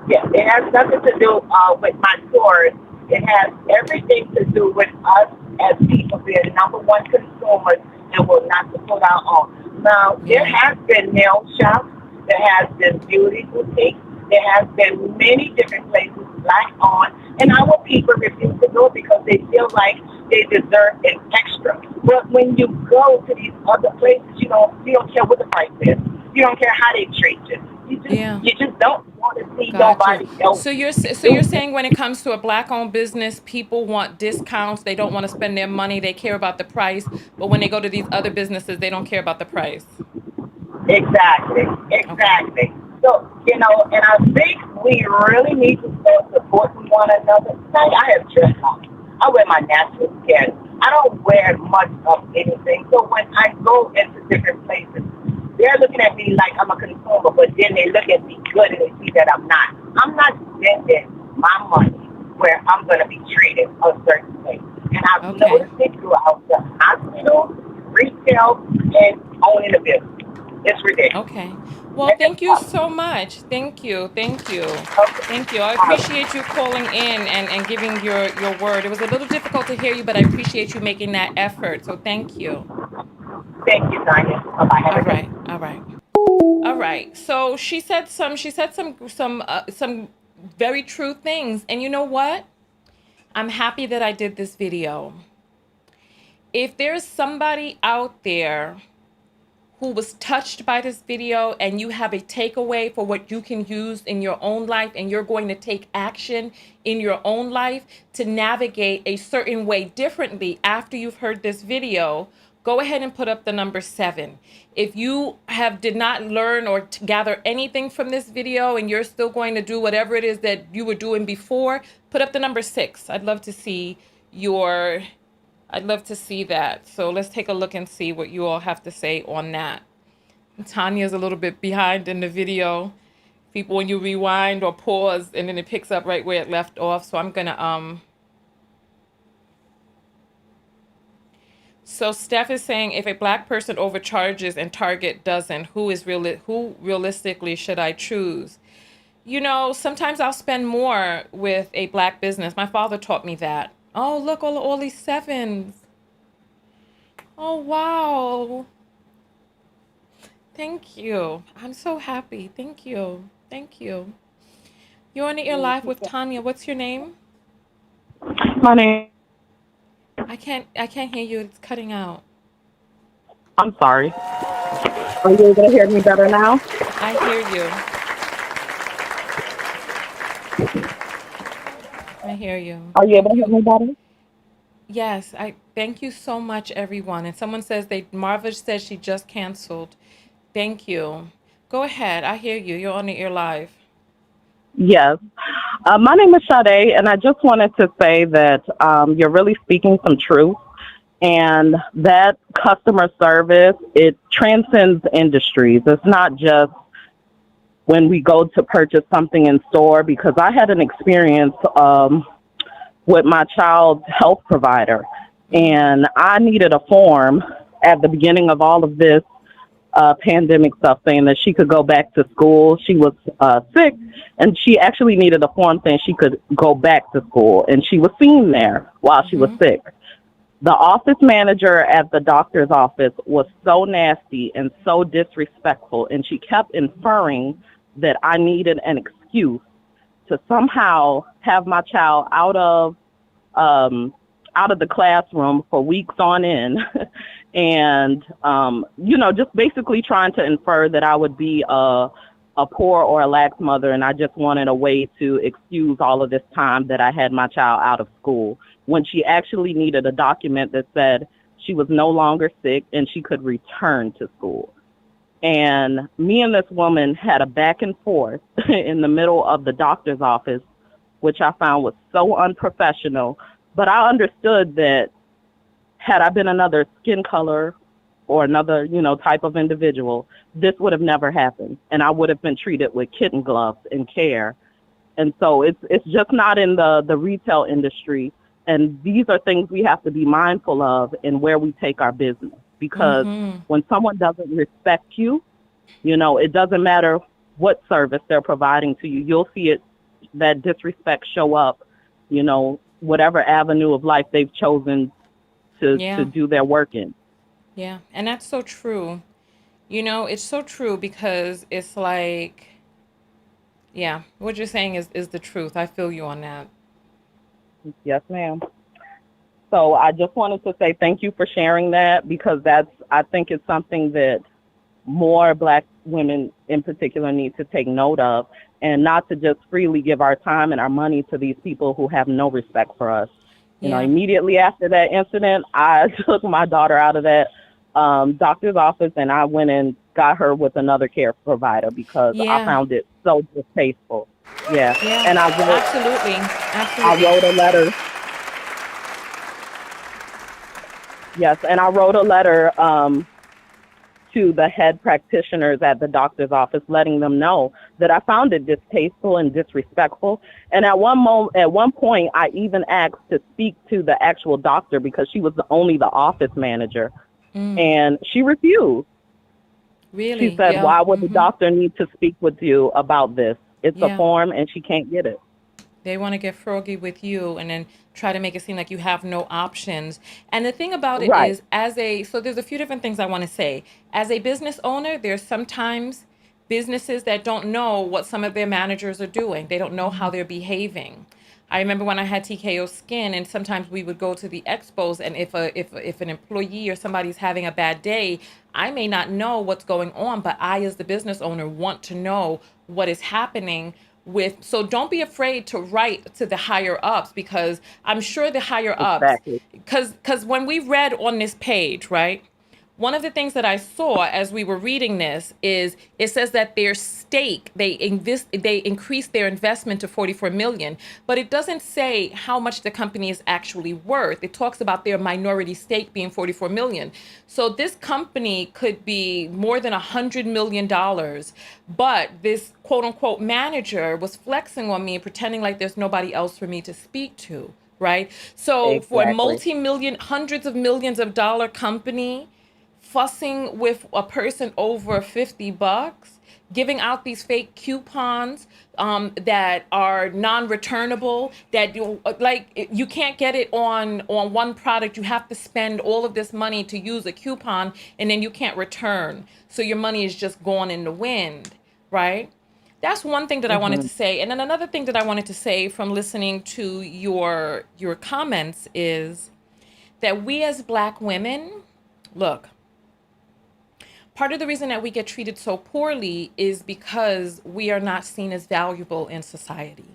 Yeah, it has nothing to do with my tours. It has everything to do with us as people being number one consumers and will not support our own. Now, there has been nail shops, there has been beauty boutiques, there has been many different places Black on, and our people refuse to go because they feel like they deserve an extra. But when you go to these other places, you don't care what the price is. You don't care how they treat you. You just don't want to see nobody else. So you're saying when it comes to a Black-owned business, people want discounts. They don't want to spend their money. They care about the price. But when they go to these other businesses, they don't care about the price. Exactly. Okay. So, and I think we really need to start supporting one another. I have dress on. I wear my natural skin. I don't wear much of anything. So when I go into different places, they're looking at me like I'm a consumer, but then they look at me good and they see that I'm not. I'm not spending my money where I'm going to be treated a certain way. And I've noticed it throughout the hospital, retail, and owning a business. It's ridiculous. Okay. Well, thank you so much. Thank you. I appreciate you calling in and giving your word. It was a little difficult to hear you, but I appreciate you making that effort. So thank you. Thank you, Tanya. Bye-bye. All right. So she said some very true things. And you know what? I'm happy that I did this video. If there's somebody out there who was touched by this video and you have a takeaway for what you can use in your own life and you're going to take action in your own life to navigate a certain way differently after you've heard this video, go ahead and put up the number 7. If you did not learn or gather anything from this video and you're still going to do whatever it is that you were doing before, put up the number 6. I'd love to see that. So let's take a look and see what you all have to say on that. Tanya's a little bit behind in the video. People, when you rewind or pause and then it picks up right where it left off. So I'm gonna So Steph is saying, if a Black person overcharges and Target doesn't, who realistically should I choose? Sometimes I'll spend more with a Black business. My father taught me that. Oh, look, all these 7s. Oh, wow. Thank you. I'm so happy. Thank you. You're on the air live with Tanya. What's your name? My name. I can't hear you. It's cutting out. I'm sorry. Are you able to hear me better now? I hear you. Are you able to hear me better? Yes, I thank you so much, everyone. And someone says Marva says she just canceled. Thank you. Go ahead. I hear you. You're on the air live. Yes. My name is Sade, and I just wanted to say that you're really speaking some truth, and that customer service, it transcends industries. It's not just when we go to purchase something in store, because I had an experience with my child's health provider, and I needed a form at the beginning of all of this pandemic stuff saying that she could go back to school. She was sick, and she actually needed a form saying she could go back to school, and she was seen there while she was sick. The office manager at the doctor's office was so nasty and so disrespectful, and she kept inferring that I needed an excuse to somehow have my child out of the classroom for weeks on end, and just basically trying to infer that I would be a poor or a lax mother, and I just wanted a way to excuse all of this time that I had my child out of school, when she actually needed a document that said she was no longer sick and she could return to school. And me and this woman had a back and forth in the middle of the doctor's office, which I found was so unprofessional. But I understood that had I been another skin color or another, type of individual, this would have never happened. And I would have been treated with kitten gloves and care. And so it's just not in the retail industry. And these are things we have to be mindful of in where we take our business. Because when someone doesn't respect you, it doesn't matter what service they're providing to you. You'll see that disrespect show up, whatever avenue of life they've chosen to do their work in. Yeah, and that's so true. It's so true because it's like, yeah, what you're saying is the truth. I feel you on that. Yes, ma'am. So I just wanted to say thank you for sharing that, because I think it's something that more Black women in particular need to take note of, and not to just freely give our time and our money to these people who have no respect for us. Immediately after that incident, I took my daughter out of that doctor's office, and I went and got her with another care provider because I found it so distasteful. Yeah. And Absolutely. I wrote a letter. Yes, and I wrote a letter to the head practitioners at the doctor's office, letting them know that I found it distasteful and disrespectful. And at one point, I even asked to speak to the actual doctor because she was only the office manager, and she refused. Really? She said, "Why would the doctor need to speak with you about this? It's a form, and she can't get it." They want to get froggy with you and then try to make it seem like you have no options. And the thing about it is, so there's a few different things I want to say. As a business owner, there's sometimes businesses that don't know what some of their managers are doing. They don't know how they're behaving. I remember when I had TKO Skin, and sometimes we would go to the expos, and if an employee or somebody's having a bad day, I may not know what's going on, but I, as the business owner, want to know what is happening so don't be afraid to write to the higher ups, because I'm sure the higher ups, because when we read on this page, right, one of the things that I saw as we were reading this is it says that their stake, they increased their investment to 44 million, but it doesn't say how much the company is actually worth. It talks about their minority stake being 44 million. So this company could be more than $100 million, but this quote unquote manager was flexing on me and pretending like there's nobody else for me to speak to, right? So for a multi-million, hundreds of millions of dollar company, fussing with a person over $50, giving out these fake coupons that are non-returnable, that you can't get it on one product. You have to spend all of this money to use a coupon, and then you can't return. So your money is just gone in the wind, right? That's one thing that I wanted to say. And then another thing that I wanted to say from listening to your comments is that we as Black women, look, part of the reason that we get treated so poorly is because we are not seen as valuable in society.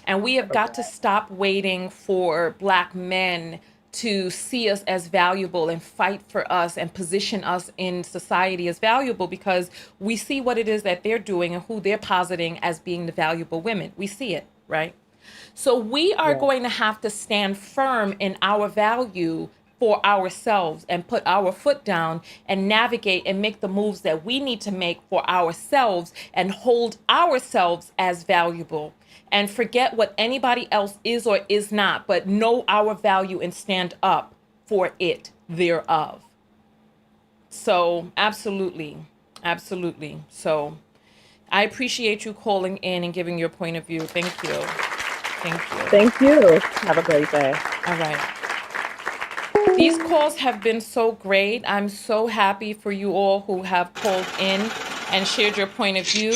And we have got to stop waiting for Black men to see us as valuable and fight for us and position us in society as valuable, because we see what it is that they're doing and who they're positing as being the valuable women. We see it, right? So we are going to have to stand firm in our value for ourselves and put our foot down and navigate and make the moves that we need to make for ourselves and hold ourselves as valuable, and forget what anybody else is or is not, but know our value and stand up for it thereof. So absolutely. So I appreciate you calling in and giving your point of view. Thank you. Thank you. Have a great day. All right. These calls have been so great. I'm so happy for you all who have called in and shared your point of view.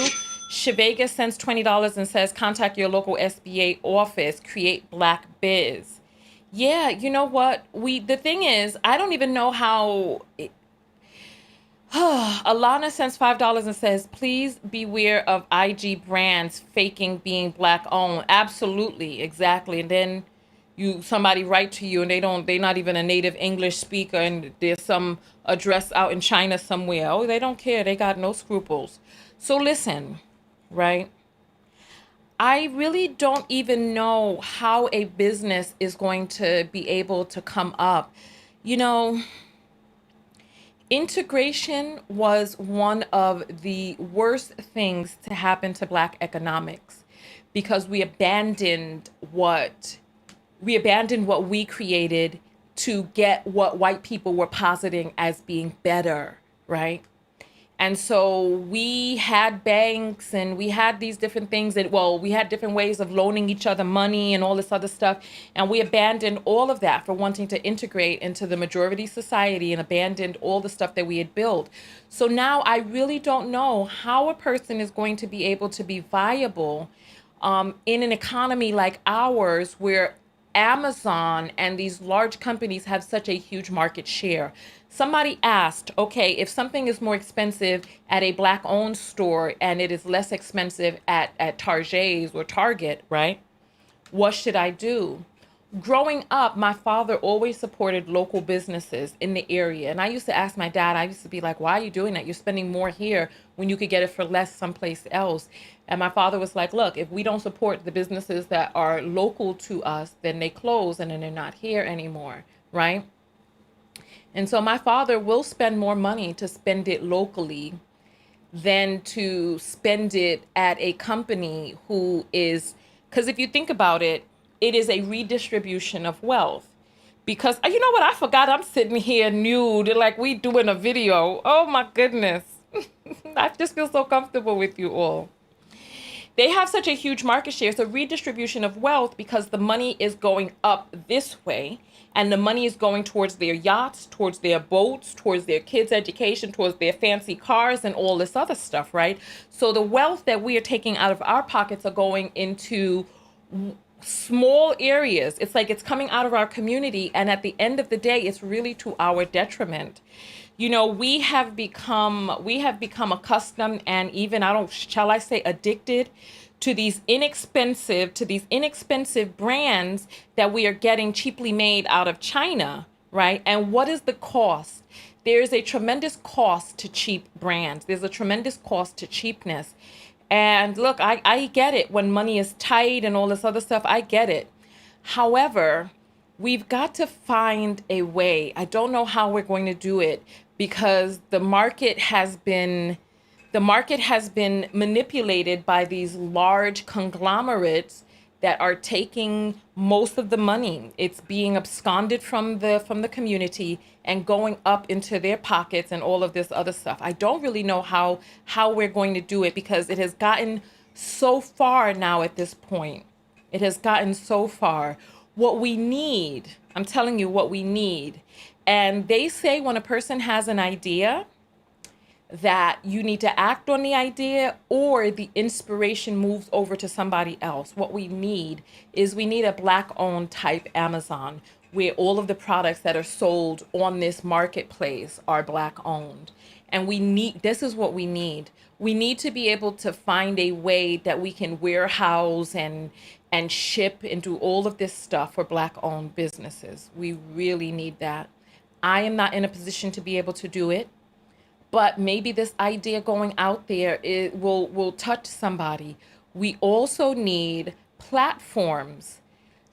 Shavega sends $20 and says, contact your local SBA office, create Black Biz. Yeah, you know what? The thing is, I don't even know how. Alana sends $5 and says, please beware of IG brands faking being Black owned. Absolutely, exactly. And then somebody write to you and they're not even a native English speaker, and there's some address out in China somewhere. Oh, they don't care. They got no scruples. So listen, right? I really don't even know how a business is going to be able to come up. You know, integration was one of the worst things to happen to Black economics, because we abandoned what we created to get what white people were positing as being better, right? And so we had banks and we had these different things that, well, we had different ways of loaning each other money and all this other stuff. And we abandoned all of that for wanting to integrate into the majority society and abandoned all the stuff that we had built. So now I really don't know how a person is going to be able to be viable in an economy like ours, where Amazon and these large companies have such a huge market share. Somebody asked, okay, if something is more expensive at a Black owned store and it is less expensive at Target's or Target, right? What should I do? Growing up, my father always supported local businesses in the area. And I used to ask my dad, I used to be like, why are you doing that? You're spending more here when you could get it for less someplace else. And my father was like, look, if we don't support the businesses that are local to us, then they close and then they're not here anymore, right? And so my father will spend more money to spend it locally than to spend it at a company who is, because if you think about it, it is a redistribution of wealth. Because, you know what, I forgot I'm sitting here nude, like we doing a video. Oh my goodness. I just feel so comfortable with you all. They have such a huge market share. It's a redistribution of wealth because the money is going up this way, and the money is going towards their yachts, towards their boats, towards their kids' education, towards their fancy cars and all this other stuff, right? So the wealth that we are taking out of our pockets are going into small areas. It's like it's coming out of our community, and at the end of the day, it's really to our detriment. You know, we have become accustomed and even, shall I say addicted to these inexpensive brands that we are getting cheaply made out of China, right? And what is the cost? There is a tremendous cost to cheap brands. There's a tremendous cost to cheapness. And look, I get it. When money is tight and all this other stuff, I get it. However, we've got to find a way. I don't know how we're going to do it, because the market has been manipulated by these large conglomerates that are taking most of the money. It's being absconded from the community and going up into their pockets and all of this other stuff. I don't really know how we're going to do it, because it has gotten so far now at this point. It has gotten so far. What we need, I'm telling you what we need. And they say when a person has an idea, that you need to act on the idea, or the inspiration moves over to somebody else. What we need is a Black-owned type Amazon, where all of the products that are sold on this marketplace are Black-owned. And this is what we need. We need to be able to find a way that we can warehouse and ship and do all of this stuff for Black-owned businesses. We really need that. I am not in a position to be able to do it, but maybe this idea going out there will touch somebody. We also need platforms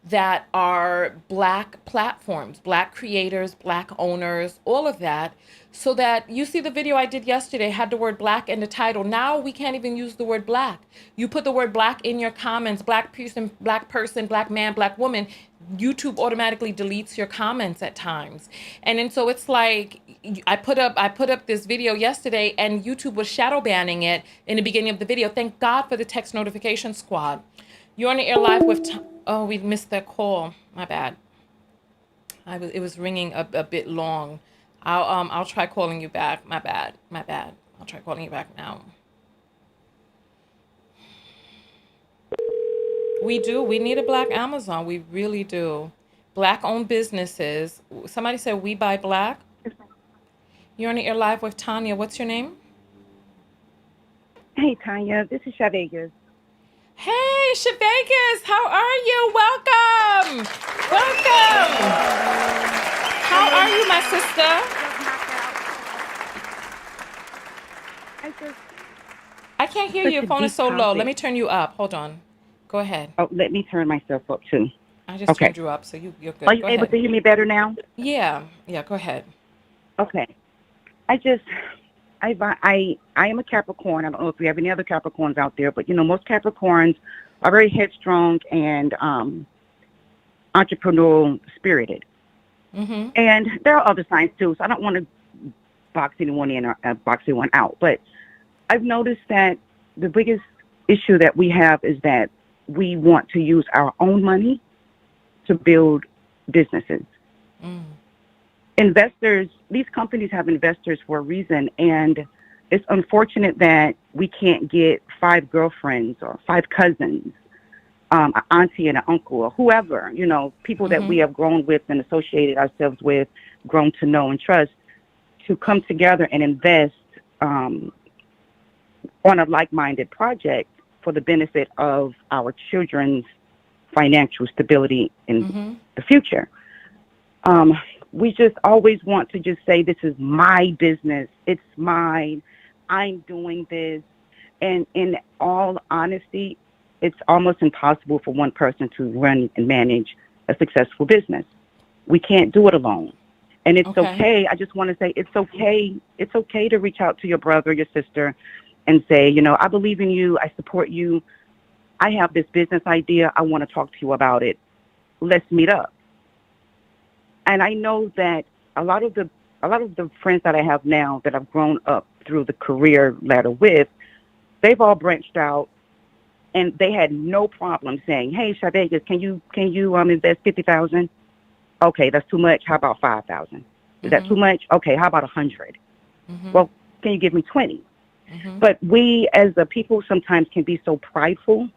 that are Black platforms, Black creators, Black owners, all of that, so that you see the video I did yesterday had the word Black in the title. Now we can't even use the word Black. You put the word Black in your comments, Black person, Black man, Black woman, YouTube automatically deletes your comments at times. And then so it's like, I put up this video yesterday and YouTube was shadow banning it in the beginning of the video. Thank God for the text notification squad. You're on the air live with, oh, we missed that call. My bad. It was ringing a bit long. I'll try calling you back. My bad. My bad. I'll try calling you back now. We do. We need a black Amazon. We really do. Black owned businesses. Somebody said we buy black. You're on the air live with Tanya. What's your name? Hey, Tanya. This is Shavegas. Hey, Shavegas. How are you? Welcome. Welcome. How are you, my sister? I can't hear you. Your phone is so low. Let me turn you up. Hold on. Go ahead. Oh, let me turn myself up too. I just turned you up, so you're good. Are you able to hear me better now? Yeah. Go ahead. Okay. I am a Capricorn. I don't know if we have any other Capricorns out there, but most Capricorns are very headstrong and entrepreneurial spirited. Mm-hmm. And there are other signs too, so I don't want to box anyone in or box anyone out. But I've noticed that the biggest issue that we have is that we want to use our own money to build businesses. Mm. Investors, these companies have investors for a reason, and it's unfortunate that we can't get 5 girlfriends or 5 cousins, an auntie and an uncle or whoever, people that we have grown with and associated ourselves with, grown to know and trust, to come together and invest on a like-minded project for the benefit of our children's financial stability in the future. We just always want to just say, this is my business. It's mine. I'm doing this. And in all honesty, it's almost impossible for one person to run and manage a successful business. We can't do it alone. And it's okay. I just want to say it's okay. It's okay to reach out to your brother, your sister, and say, I believe in you. I support you. I have this business idea. I want to talk to you about it. Let's meet up. And I know that a lot of the friends that I have now that I've grown up through the career ladder with, they've all branched out, and they had no problem saying, "Hey, Shavegas, can you invest $50,000? Okay, that's too much. How about $5,000? Is that too much? Okay, how about 100? Well, can you give me 20? But we, as a people, sometimes can be so prideful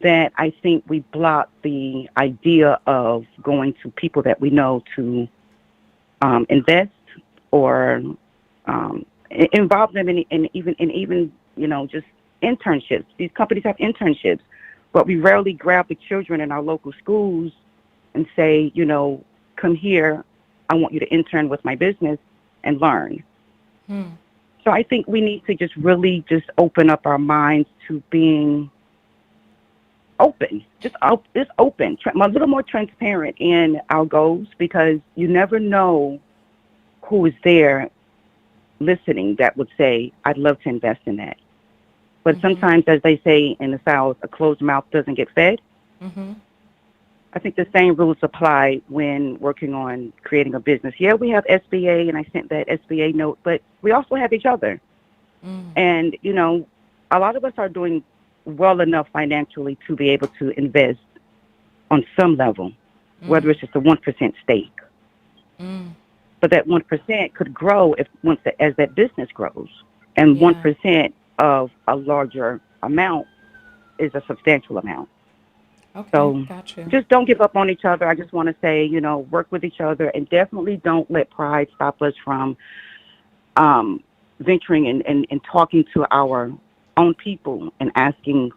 that I think we block the idea of going to people that we know to invest or involve them in even just internships. These companies have internships, but we rarely grab the children in our local schools and say, come here, I want you to intern with my business and learn. So I think we need to just really just open up our minds to being open, just open, a little more transparent in our goals, because you never know who is there listening that would say, I'd love to invest in that. But sometimes, as they say in the South, a closed mouth doesn't get fed. I think the same rules apply when working on creating a business. Yeah, we have SBA, and I sent that SBA note, but we also have each other. And, a lot of us are doing well enough financially to be able to invest on some level, whether it's just a 1% stake. But that 1% could grow as that business grows. And 1% of a larger amount is a substantial amount. So just don't give up on each other. I just want to say, work with each other, and definitely don't let pride stop us from venturing and talking to our own people and asking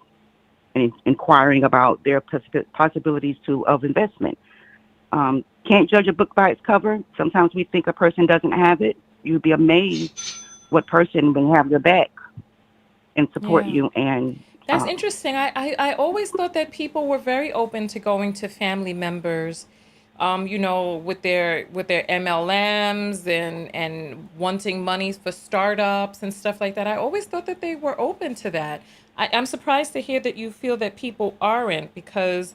and inquiring about their possibilities of investment. Can't judge a book by its cover. Sometimes we think a person doesn't have it. You'd be amazed what person will have your back and support you. And that's interesting. I always thought that people were very open to going to family members, with their MLMs and wanting money for startups and stuff like that. I always thought that they were open to that. I'm surprised to hear that you feel that people aren't, because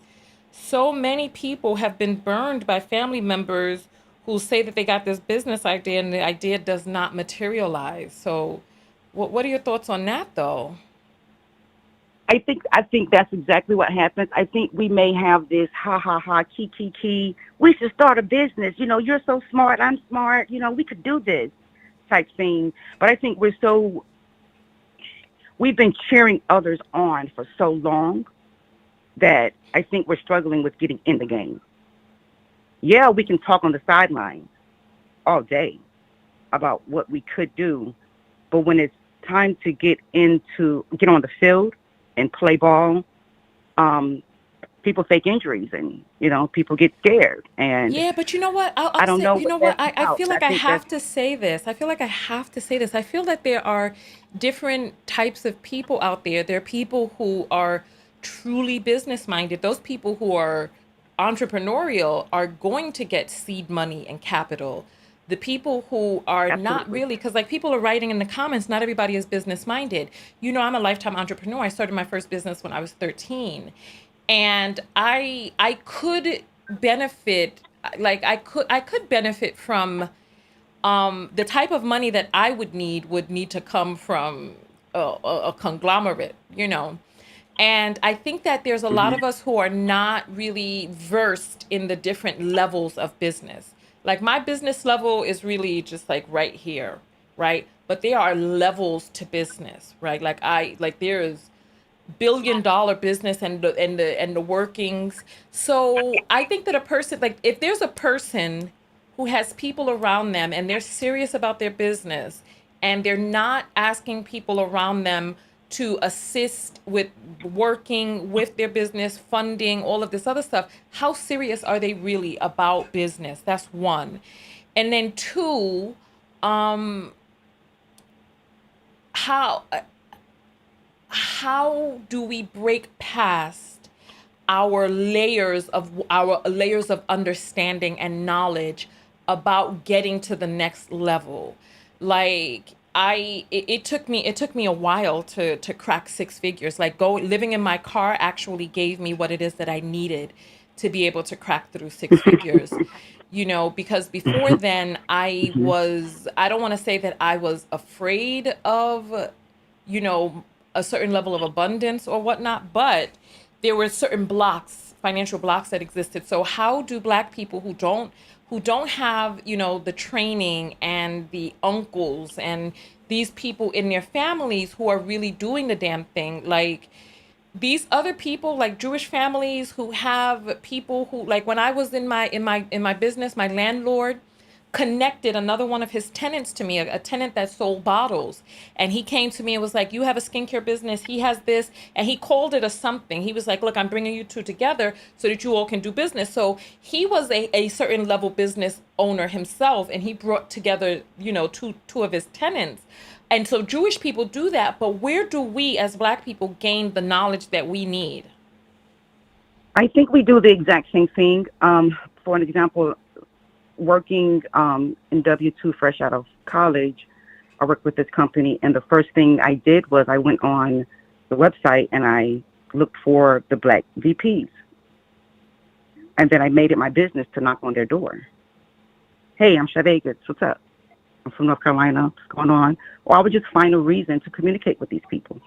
so many people have been burned by family members who say that they got this business idea and the idea does not materialize. So what are your thoughts on that, though? I think that's exactly what happens. I think we may have this ha ha ha key. We should start a business. You know, you're so smart. I'm smart. You know, we could do this type thing. But I think we've been cheering others on for so long that I think we're struggling with getting in the game. Yeah, we can talk on the sidelines all day about what we could do, but when it's time to get on the field and play ball, people fake injuries, and people get scared. And Yeah, but you know what? I don't know You know what what? that's I about. feel like I have to say this. I feel like I have to say this. I feel that there are different types of people out there. There are people who are truly business minded. Those people who are entrepreneurial are going to get seed money and capital. The people who are not Absolutely. really, because like people are writing in the comments, not everybody is business minded. You know, I'm a lifetime entrepreneur. I started my first business when I was 13. And I could benefit, I could benefit from the type of money that I would need to come from a conglomerate, you know. And I think that there's a lot of us who are not really versed in the different levels of business. Like my business level is really just like right here, right? But there are levels to business, right? Like there is billion-dollar business and the workings. So I think that a person, like if there's a person who has people around them and they're serious about their business and they're not asking people around them to assist with working with their business, funding, all of this other stuff, how serious are they really about business? That's one. And then two, how do we break past our layers of understanding and knowledge about getting to the next level? Like it took me a while to crack six figures. Like living in my car actually gave me what it is that I needed to be able to crack through six figures. You know, because before then I don't want to say that I was afraid of, you know, a certain level of abundance or whatnot, but there were certain financial blocks that existed. So how do Black people who don't have, you know, the training and the uncles and these people in their families who are really doing the damn thing, like these other people, like Jewish families who have people who, like when I was in my business, my landlord connected another one of his tenants to me, a tenant that sold bottles. And he came to me and was like, you have a skincare business. He has this. And he called it a something. He was like, look, I'm bringing you two together so that you all can do business. So he was a certain level business owner himself. And he brought together, you know, two of his tenants. And so Jewish people do that. But where do we as Black people gain the knowledge that we need? I think we do the exact same thing. For an example, working in W-2 fresh out of college, I worked with this company, and the first thing I did was I went on the website and I looked for the Black VPs. And then I made it my business to knock on their door. Hey, I'm Vegas. What's up? I'm from North Carolina. What's going on? Or I would just find a reason to communicate with these people.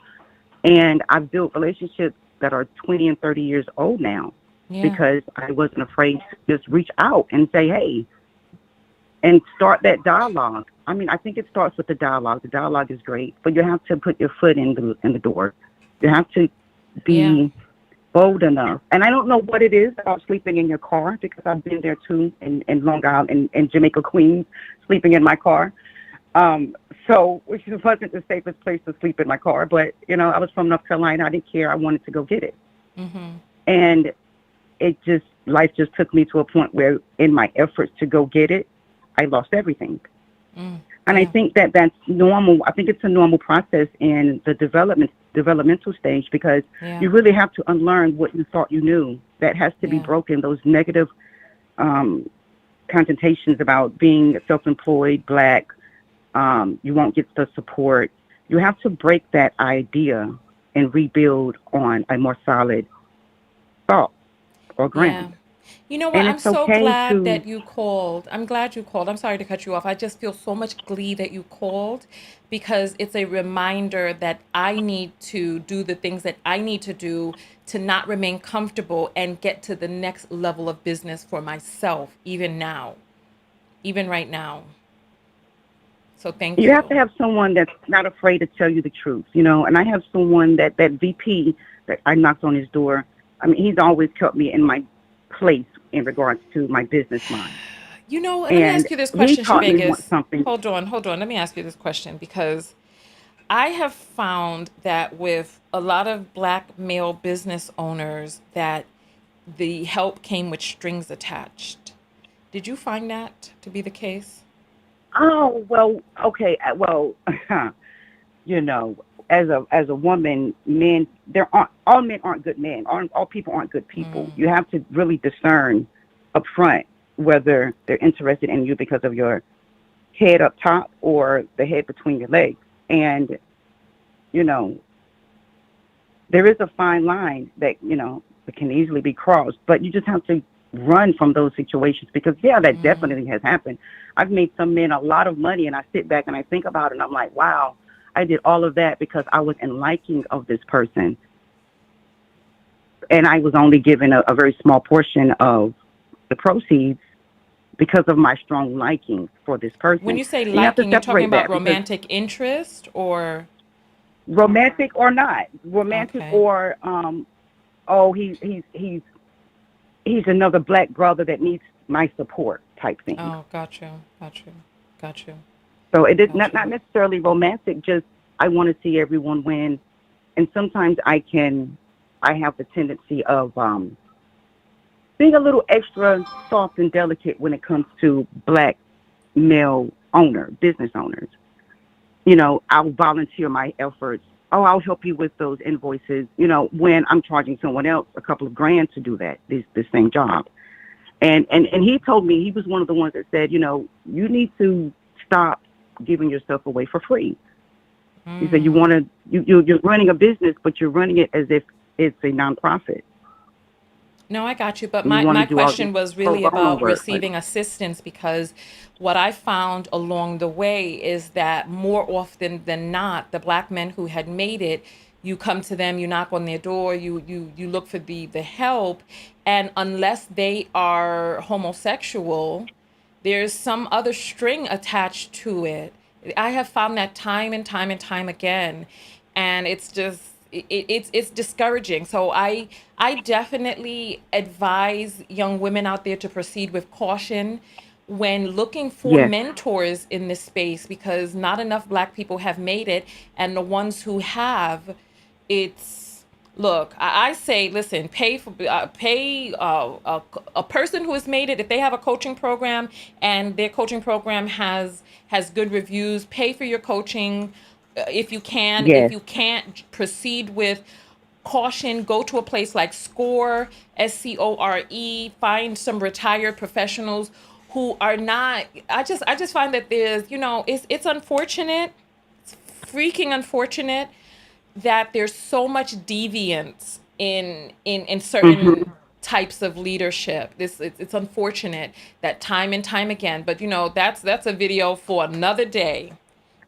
And I've built relationships that are 20 and 30 years old now because I wasn't afraid to just reach out and say, hey, and start that dialogue. I mean, I think it starts with the dialogue. The dialogue is great, but you have to put your foot in the door. You have to be bold enough. And I don't know what it is about sleeping in your car, because I've been there too in Long Island and Jamaica, Queens, sleeping in my car. So which wasn't the safest place to sleep in my car, but you know, I was from North Carolina. I didn't care. I wanted to go get it. And life just took me to a point where in my efforts to go get it, I lost everything. And I think that that's normal. I think it's a normal process in the developmental stage, because you really have to unlearn what you thought you knew. That has to be broken. Those negative connotations about being self-employed, Black, you won't get the support. You have to break that idea and rebuild on a more solid thought or ground. You know what? And I'm it's so okay glad to, that you called. I'm glad you called. I'm sorry to cut you off. I just feel so much glee that you called because it's a reminder that I need to do the things that I need to do to not remain comfortable and get to the next level of business for myself, even now, even right now. So thank you have to you. have someone that's not afraid to tell you the truth, you know. And I have someone that VP that I knocked on his door. I mean, he's always kept me in my place in regards to my business mind. You know, let me And ask you this he question, taught me Vegas. something. Hold on. Let me ask you this question because I have found that with a lot of Black male business owners that the help came with strings attached. Did you find that to be the case? Oh well, okay, well, you know, as a woman, men there aren't all men aren't good men. All people aren't good people. You have to really discern up front whether they're interested in you because of your head up top or the head between your legs. And you know, there is a fine line that that can easily be crossed, but you just have to run from those situations because that definitely has happened. I've made some men a lot of money, and I sit back and I think about it, and I'm like, wow, I did all of that because I was in liking of this person, and I was only given a very small portion of the proceeds because of my strong liking for this When person. you say And you have to liking, you're talking separate about that because romantic interest or romantic or not, romantic okay. or oh, he's another Black brother that needs my support type thing. Oh, got you. Got you. Got you. So it is Got not you. necessarily romantic. Just I want to see everyone win, and sometimes I have the tendency of being a little extra soft and delicate when it comes to Black male business owners. You know, I'll volunteer my efforts. Oh, I'll help you with those invoices. You know, when I'm charging someone else a couple of grand to do that, this same job. And he told me, he was one of the ones that said, you know, you need to stop giving yourself away for free. He said, you're running a business, but you're running it as if it's a nonprofit. No, I got you. But And you want my to do all this question was pro really bono about work. receiving assistance because what I found along the way is that more often than not, the Black men who had made it, you come to them, you knock on their door, you look for the help, and unless they are homosexual, there's some other string attached to it. I have found that time and time and time again, and it's just it's discouraging. So I definitely advise young women out there to proceed with caution when looking for Yes. mentors in this space because not enough Black people have made it, and the ones who have, it's look. I say, listen, pay a person who has made it. If they have a coaching program and their coaching program has good reviews, pay for your coaching if you can. If Yes. you can't, proceed with caution. Go to a place like SCORE, SCORE. Find some retired professionals who are not. I just find that there's it's unfortunate. It's freaking unfortunate that there's so much deviance in certain Mm-hmm. types of leadership. It's unfortunate that time and time again, but that's a video for another day.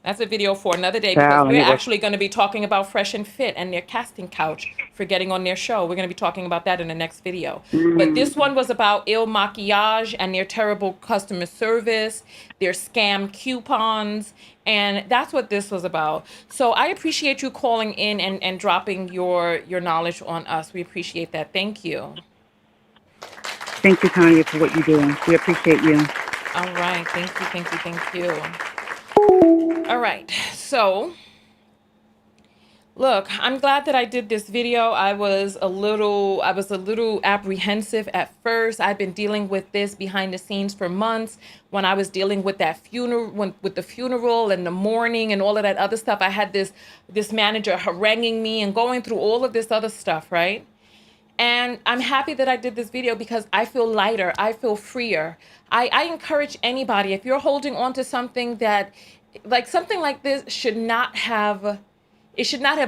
That's a video for another day because Child, and we're it was. actually going to be talking about Fresh and Fit and their casting couch for getting on their show. We're going to be talking about that in the next video. But this one was about Makiage and their terrible customer service, their scam coupons, and that's what this was about. So I appreciate you calling in and dropping your knowledge on us. We appreciate that. Thank you. Thank you, Tanya, for what you're doing. We appreciate you. All right. Thank you. Thank you. Thank you. All right. So look, I'm glad that I did this video. I was a little apprehensive at first. I've been dealing with this behind the scenes for months. When I was dealing with that funeral, with the funeral and the mourning and all of that other stuff, I had this manager haranguing me and going through all of this other stuff, right? And I'm happy that I did this video because I feel lighter. I feel freer. I encourage anybody, if you're holding on to something that, like something like this should not have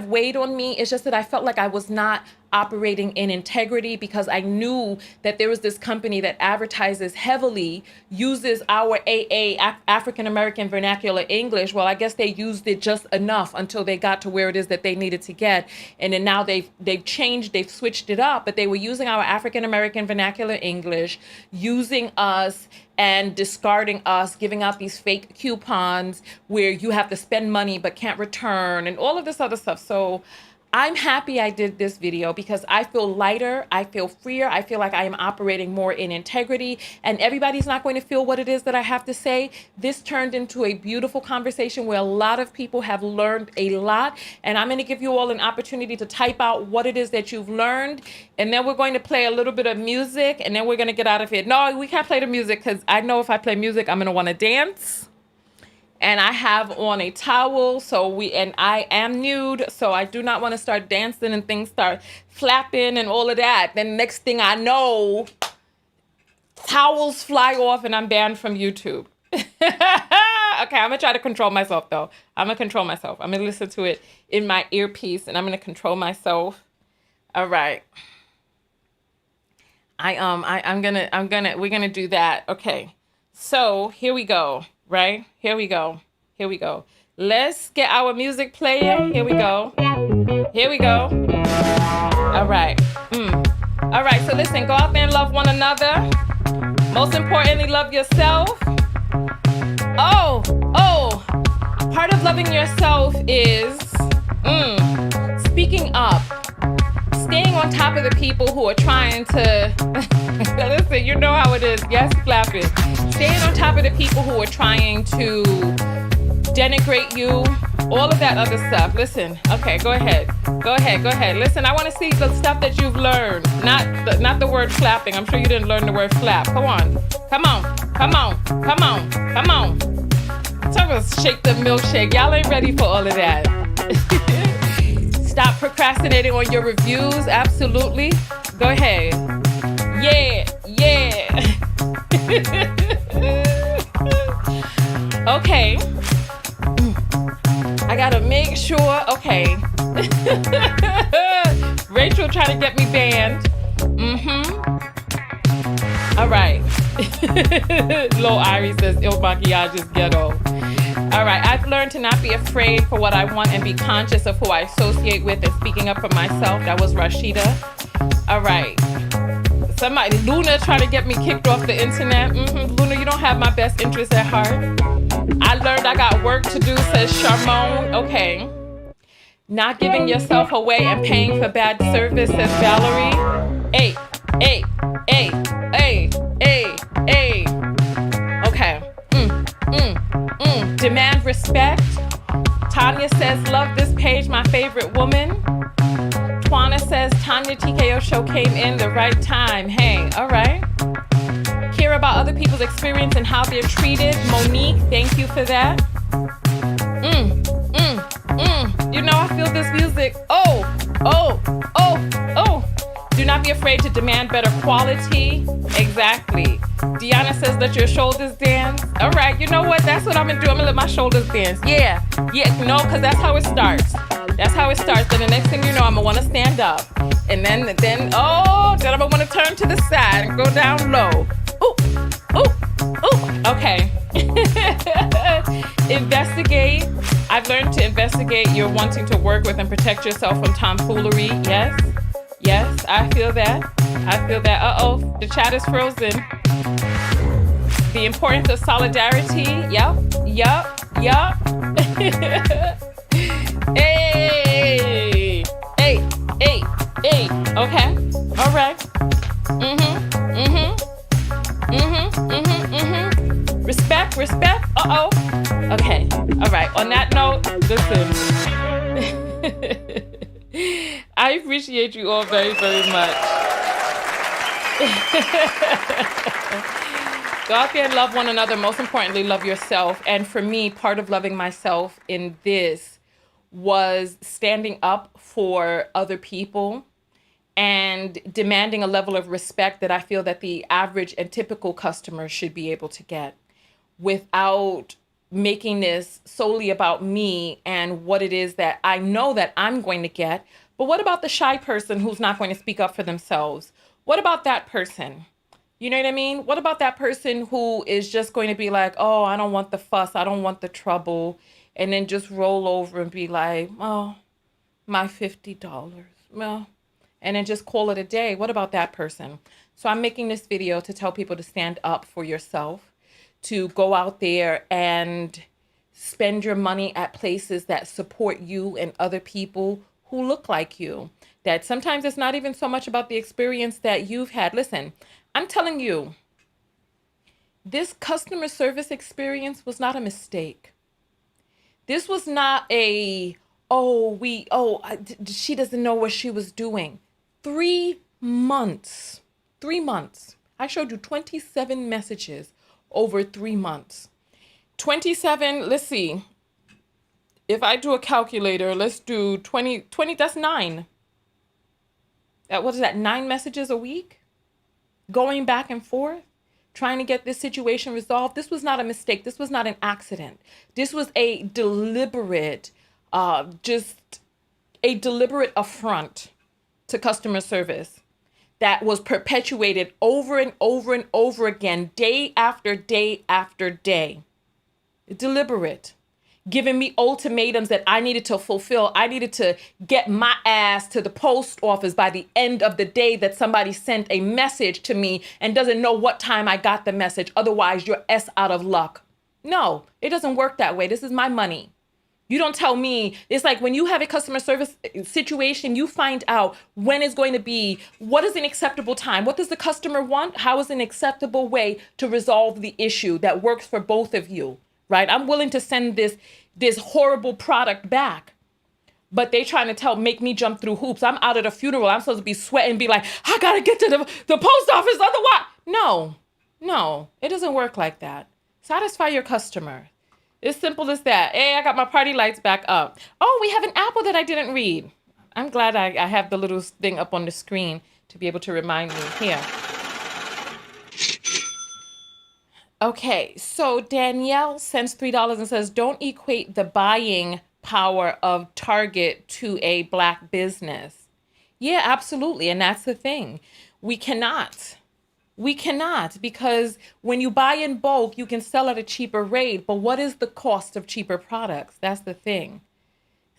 weighed on me. It's just that I felt like I was not operating in integrity because I knew that there was this company that advertises heavily, uses our African American vernacular English. Well, I guess they used it just enough until they got to where it is that they needed to get. And then now they've changed, they've switched it up, but they were using our African American vernacular English, using us and discarding us, giving out these fake coupons where you have to spend money but can't return and all of this other stuff. So I'm happy I did this video because I feel lighter, I feel freer, I feel like I am operating more in integrity, and everybody's not going to feel what it is that I have to say. This turned into a beautiful conversation where a lot of people have learned a lot, and I'm going to give you all an opportunity to type out what it is that you've learned, and then we're going to play a little bit of music, and then we're going to get out of here. No, we can't play the music because I know if I play music, I'm going to want to dance. And I have on a towel, and I am nude, so I do not want to start dancing and things start flapping and all of that. Then next thing I know, towels fly off and I'm banned from YouTube. Okay, I'm gonna try to control myself though. I'm gonna control myself. I'm gonna listen to it in my earpiece and I'm gonna control myself. All right. We're gonna do that. Okay. So here we go. Right? Here we go. Here we go. Let's get our music playing. Here we go. Here we go. All right. All right. So listen, go out there and love one another. Most importantly, love yourself. Oh. Part of loving yourself is speaking up. Staying on top of the people who are trying to, listen, you know how it is. Yes, flap it. Staying on top of the people who are trying to denigrate you, all of that other stuff. Listen, okay, go ahead. Listen, I want to see the stuff that you've learned, not the word flapping. I'm sure you didn't learn the word flap. Come on. Talk about shake the milkshake. Y'all ain't ready for all of that. Stop procrastinating on your reviews. Absolutely. Go ahead. Yeah. Okay. I gotta make sure. Okay. Rachel trying to get me banned. All right. Lil Irie says, Il Makiage is ghetto. All right, I've learned to not be afraid for what I want and be conscious of who I associate with and speaking up for myself. That was Rashida. All right. Somebody, Luna, trying to get me kicked off the internet. Luna, you don't have my best interests at heart. I learned I got work to do, says Charmone. Okay. Not giving yourself away and paying for bad service, says Valerie. Hey. Okay. Demand respect. Tanya says, love this page, my favorite woman. Twana says, Tanya TKO show came in the right time. Hey, all right. Care about other people's experience and how they're treated. Monique, thank you for that. You know, I feel this music. Oh. Do not be afraid to demand better quality. Exactly. Deanna says, let your shoulders dance. All right, you know what? That's what I'm gonna do. I'm gonna let my shoulders dance. Yeah, no, because that's how it starts. Then the next thing you know, I'm gonna wanna stand up. And then I'm gonna wanna turn to the side and go down low. Ooh. Okay. Investigate. I've learned to investigate. You're wanting to work with and protect yourself from tomfoolery. Yes, I feel that. Uh-oh, the chat is frozen. The importance of solidarity. Yup. Hey. Okay. All right. Respect. Uh-oh. Okay. All right. On that note, listen. I appreciate you all very, very much. Go out there and love one another. Most importantly, love yourself. And for me, part of loving myself in this was standing up for other people and demanding a level of respect that I feel that the average and typical customer should be able to get without making this solely about me and what it is that I know that I'm going to get, But what about the shy person who's not going to speak up for themselves? What about that person? You know what I mean? What about that person who is just going to be like, oh, I don't want the fuss, I don't want the trouble, and then just roll over and be like, oh, my $50, well, and then just call it a day? What about that person? So I'm making this video to tell people to stand up for yourself, to go out there and spend your money at places that support you and other people who look like you. That sometimes it's not even so much about the experience that you've had. Listen, I'm telling you, this customer service experience was not a mistake. This was not a, she doesn't know what she was doing. 3 months. 3 months. I showed you 27 messages over 3 months. 27, let's see. If I do a calculator, let's do 20, that's 9. What is that, 9 messages a week? Going back and forth, trying to get this situation resolved. This was not a mistake. This was not an accident. This was a deliberate, just a deliberate affront to customer service that was perpetuated over and over and over again, day after day after day. Deliberate. Giving me ultimatums that I needed to fulfill. I needed to get my ass to the post office by the end of the day that somebody sent a message to me and doesn't know what time I got the message. Otherwise, you're S out of luck. No, it doesn't work that way. This is my money. You don't tell me. It's like when you have a customer service situation, you find out when it's going to be, what is an acceptable time? What does the customer want? How is an acceptable way to resolve the issue that works for both of you? Right? I'm willing to send this horrible product back, but they trying to make me jump through hoops. I'm out at a funeral. I'm supposed to be sweating, be like, I gotta get to the post office, otherwise. No, it doesn't work like that. Satisfy your customer. It's simple as that. Hey, I got my party lights back up. Oh, we have an apple that I didn't read. I'm glad I have the little thing up on the screen to be able to remind me. Here. Okay, so Danielle sends $3 and says, don't equate the buying power of Target to a Black business. Yeah, absolutely. And that's the thing. We cannot, because when you buy in bulk, you can sell at a cheaper rate. But what is the cost of cheaper products? That's the thing.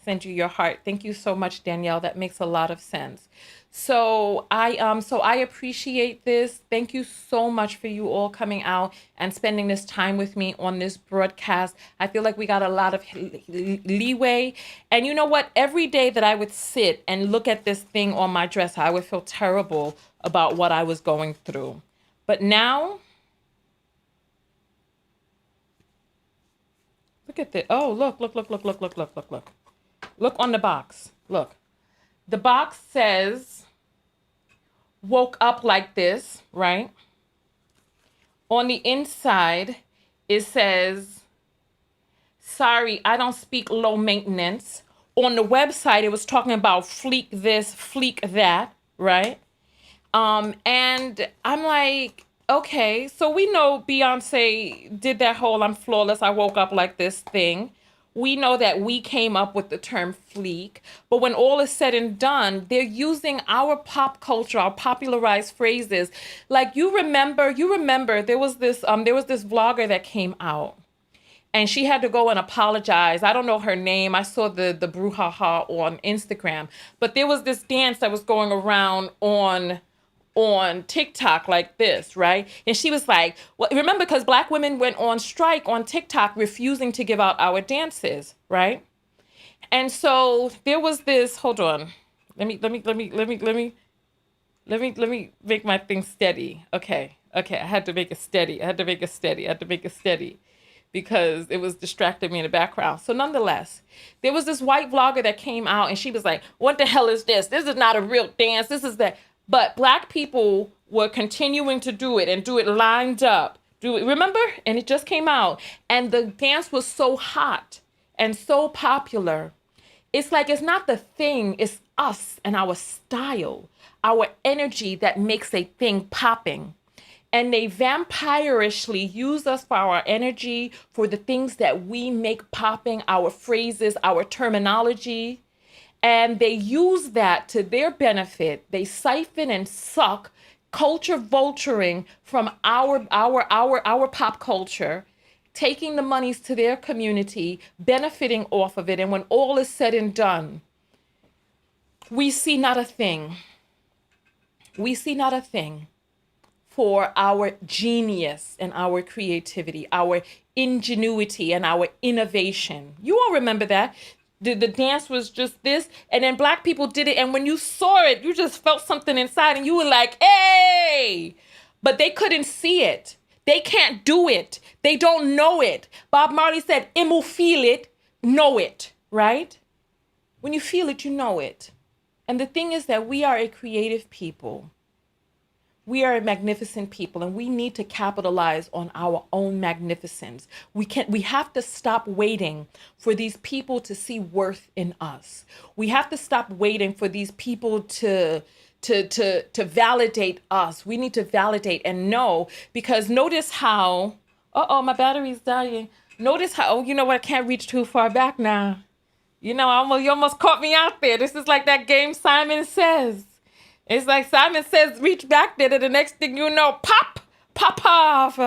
Send you your heart. Thank you so much, Danielle. That makes a lot of sense. So I appreciate this. Thank you so much for you all coming out and spending this time with me on this broadcast. I feel like we got a lot of leeway. And you know what? Every day that I would sit and look at this thing on my dresser, I would feel terrible about what I was going through. But now, look at this. Oh, look. Look on the box. Look. The box says, woke up like this, right? On the inside, it says, sorry, I don't speak low maintenance. On the website, it was talking about fleek this, fleek that, right? And I'm like, okay, so we know Beyonce did that whole I'm flawless, I woke up like this thing. We know that we came up with the term fleek, but when all is said and done, they're using our pop culture, our popularized phrases. Like you remember there was this vlogger that came out and she had to go and apologize. I don't know her name. I saw the brouhaha on Instagram, but there was this dance that was going around on TikTok like this, right? And she was like, well, remember, because Black women went on strike on TikTok refusing to give out our dances, right? And so there was this, hold on. Let me make my thing steady. Okay, I had to make it steady because it was distracting me in the background. So nonetheless, there was this white vlogger that came out and she was like, what the hell is this? This is not a real dance. This is that. But Black people were continuing to do it and do it lined up. Remember? And it just came out. And the dance was so hot and so popular. It's like, it's not the thing, it's us and our style, our energy that makes a thing popping. And they vampirishly use us for our energy, for the things that we make popping, our phrases, our terminology. And they use that to their benefit. They siphon and suck culture vulturing from our pop culture, taking the monies to their community, benefiting off of it. And when all is said and done, we see not a thing. We see not a thing for our genius and our creativity, our ingenuity and our innovation. You all remember that. The dance was just this, and then Black people did it, and when you saw it, you just felt something inside, and you were like, hey! But they couldn't see it. They can't do it. They don't know it. Bob Marley said, "Imu feel it, know it," right? When you feel it, you know it. And the thing is that we are a creative people. We are a magnificent people, and we need to capitalize on our own magnificence. We have to stop waiting for these people to see worth in us. We have to stop waiting for these people to validate us. We need to validate and know, because notice how, my battery's dying. Notice how, you know what, I can't reach too far back now. You know, you almost caught me out there. This is like that game Simon Says. It's like Simon Says, reach back there, to the next thing you know, pop off.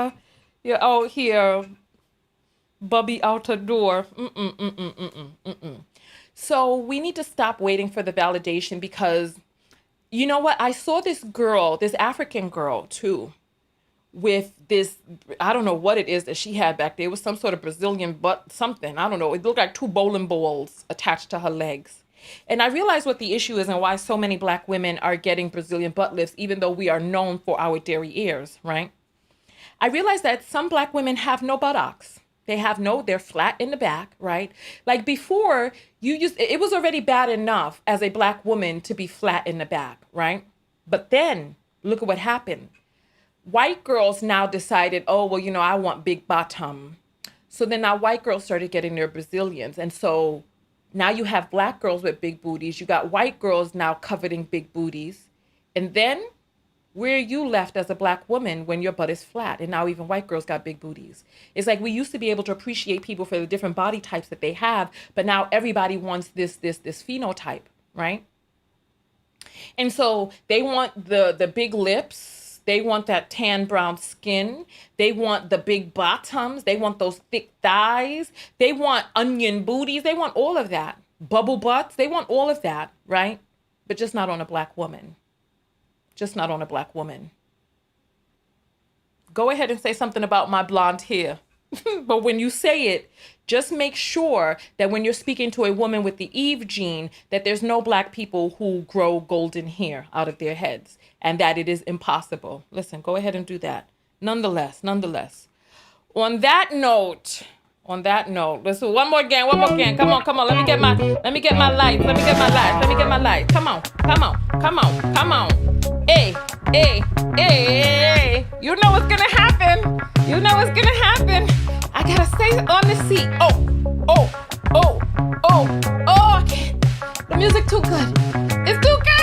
You're out here, Bubby out the door. So we need to stop waiting for the validation, because you know what? I saw this girl, this African girl too, with this, I don't know what it is that she had back there. It was some sort of Brazilian butt, something. I don't know. It looked like two bowling balls attached to her legs. And I realized what the issue is and why so many Black women are getting Brazilian butt lifts, even though we are known for our dairy ears, right? I realized that some Black women have no buttocks. They're flat in the back, right? Like before, it was already bad enough as a Black woman to be flat in the back, right? But then look at what happened. White girls now decided, oh, well, you know, I want big bottom. So then now white girls started getting their Brazilians. And so now you have Black girls with big booties. You got white girls now coveting big booties. And then where are you left as a Black woman when your butt is flat? And now even white girls got big booties. It's like we used to be able to appreciate people for the different body types that they have, but now everybody wants this phenotype, right? And so they want the big lips. They want that tan brown skin. They want the big bottoms. They want those thick thighs. They want onion booties. They want all of that. Bubble butts. They want all of that, right? But just not on a Black woman. Just not on a Black woman. Go ahead and say something about my blonde hair. But when you say it, just make sure that when you're speaking to a woman with the Eve gene, that there's no Black people who grow golden hair out of their heads, and that it is impossible. Listen, go ahead and do that. Nonetheless. On that note, listen, one more again. Come on. Let me get my lights. Come on. Hey. You know what's gonna happen. I gotta stay on the seat. Oh, I can't. The music too good. It's too good.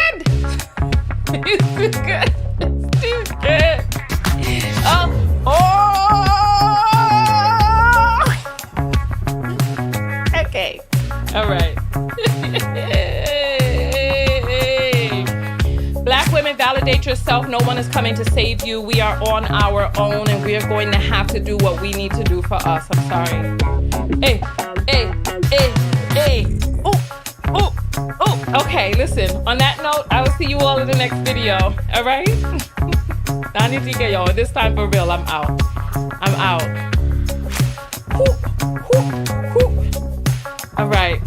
Okay. All right. Black women, validate yourself. No one is coming to save you. We are on our own, and we are going to have to do what we need to do for us. I'm sorry. Hey. Oh. Okay, listen. On that note, I will see you all in the next video. All right? This time for real. I'm out. All right.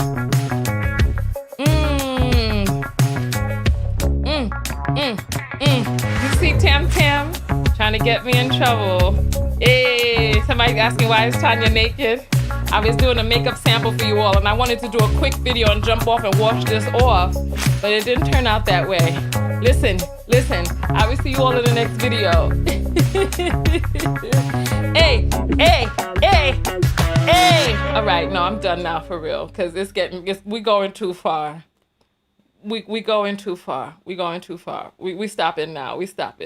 You see Tam trying to get me in trouble. Hey, somebody's asking why is Tanya naked? I was doing a makeup sample for you all, and I wanted to do a quick video and jump off and wash this off, but it didn't turn out that way. Listen. I will see you all in the next video. Hey. All right, no, I'm done now for real, because we going too far. We going too far. We stopping now. We stopping.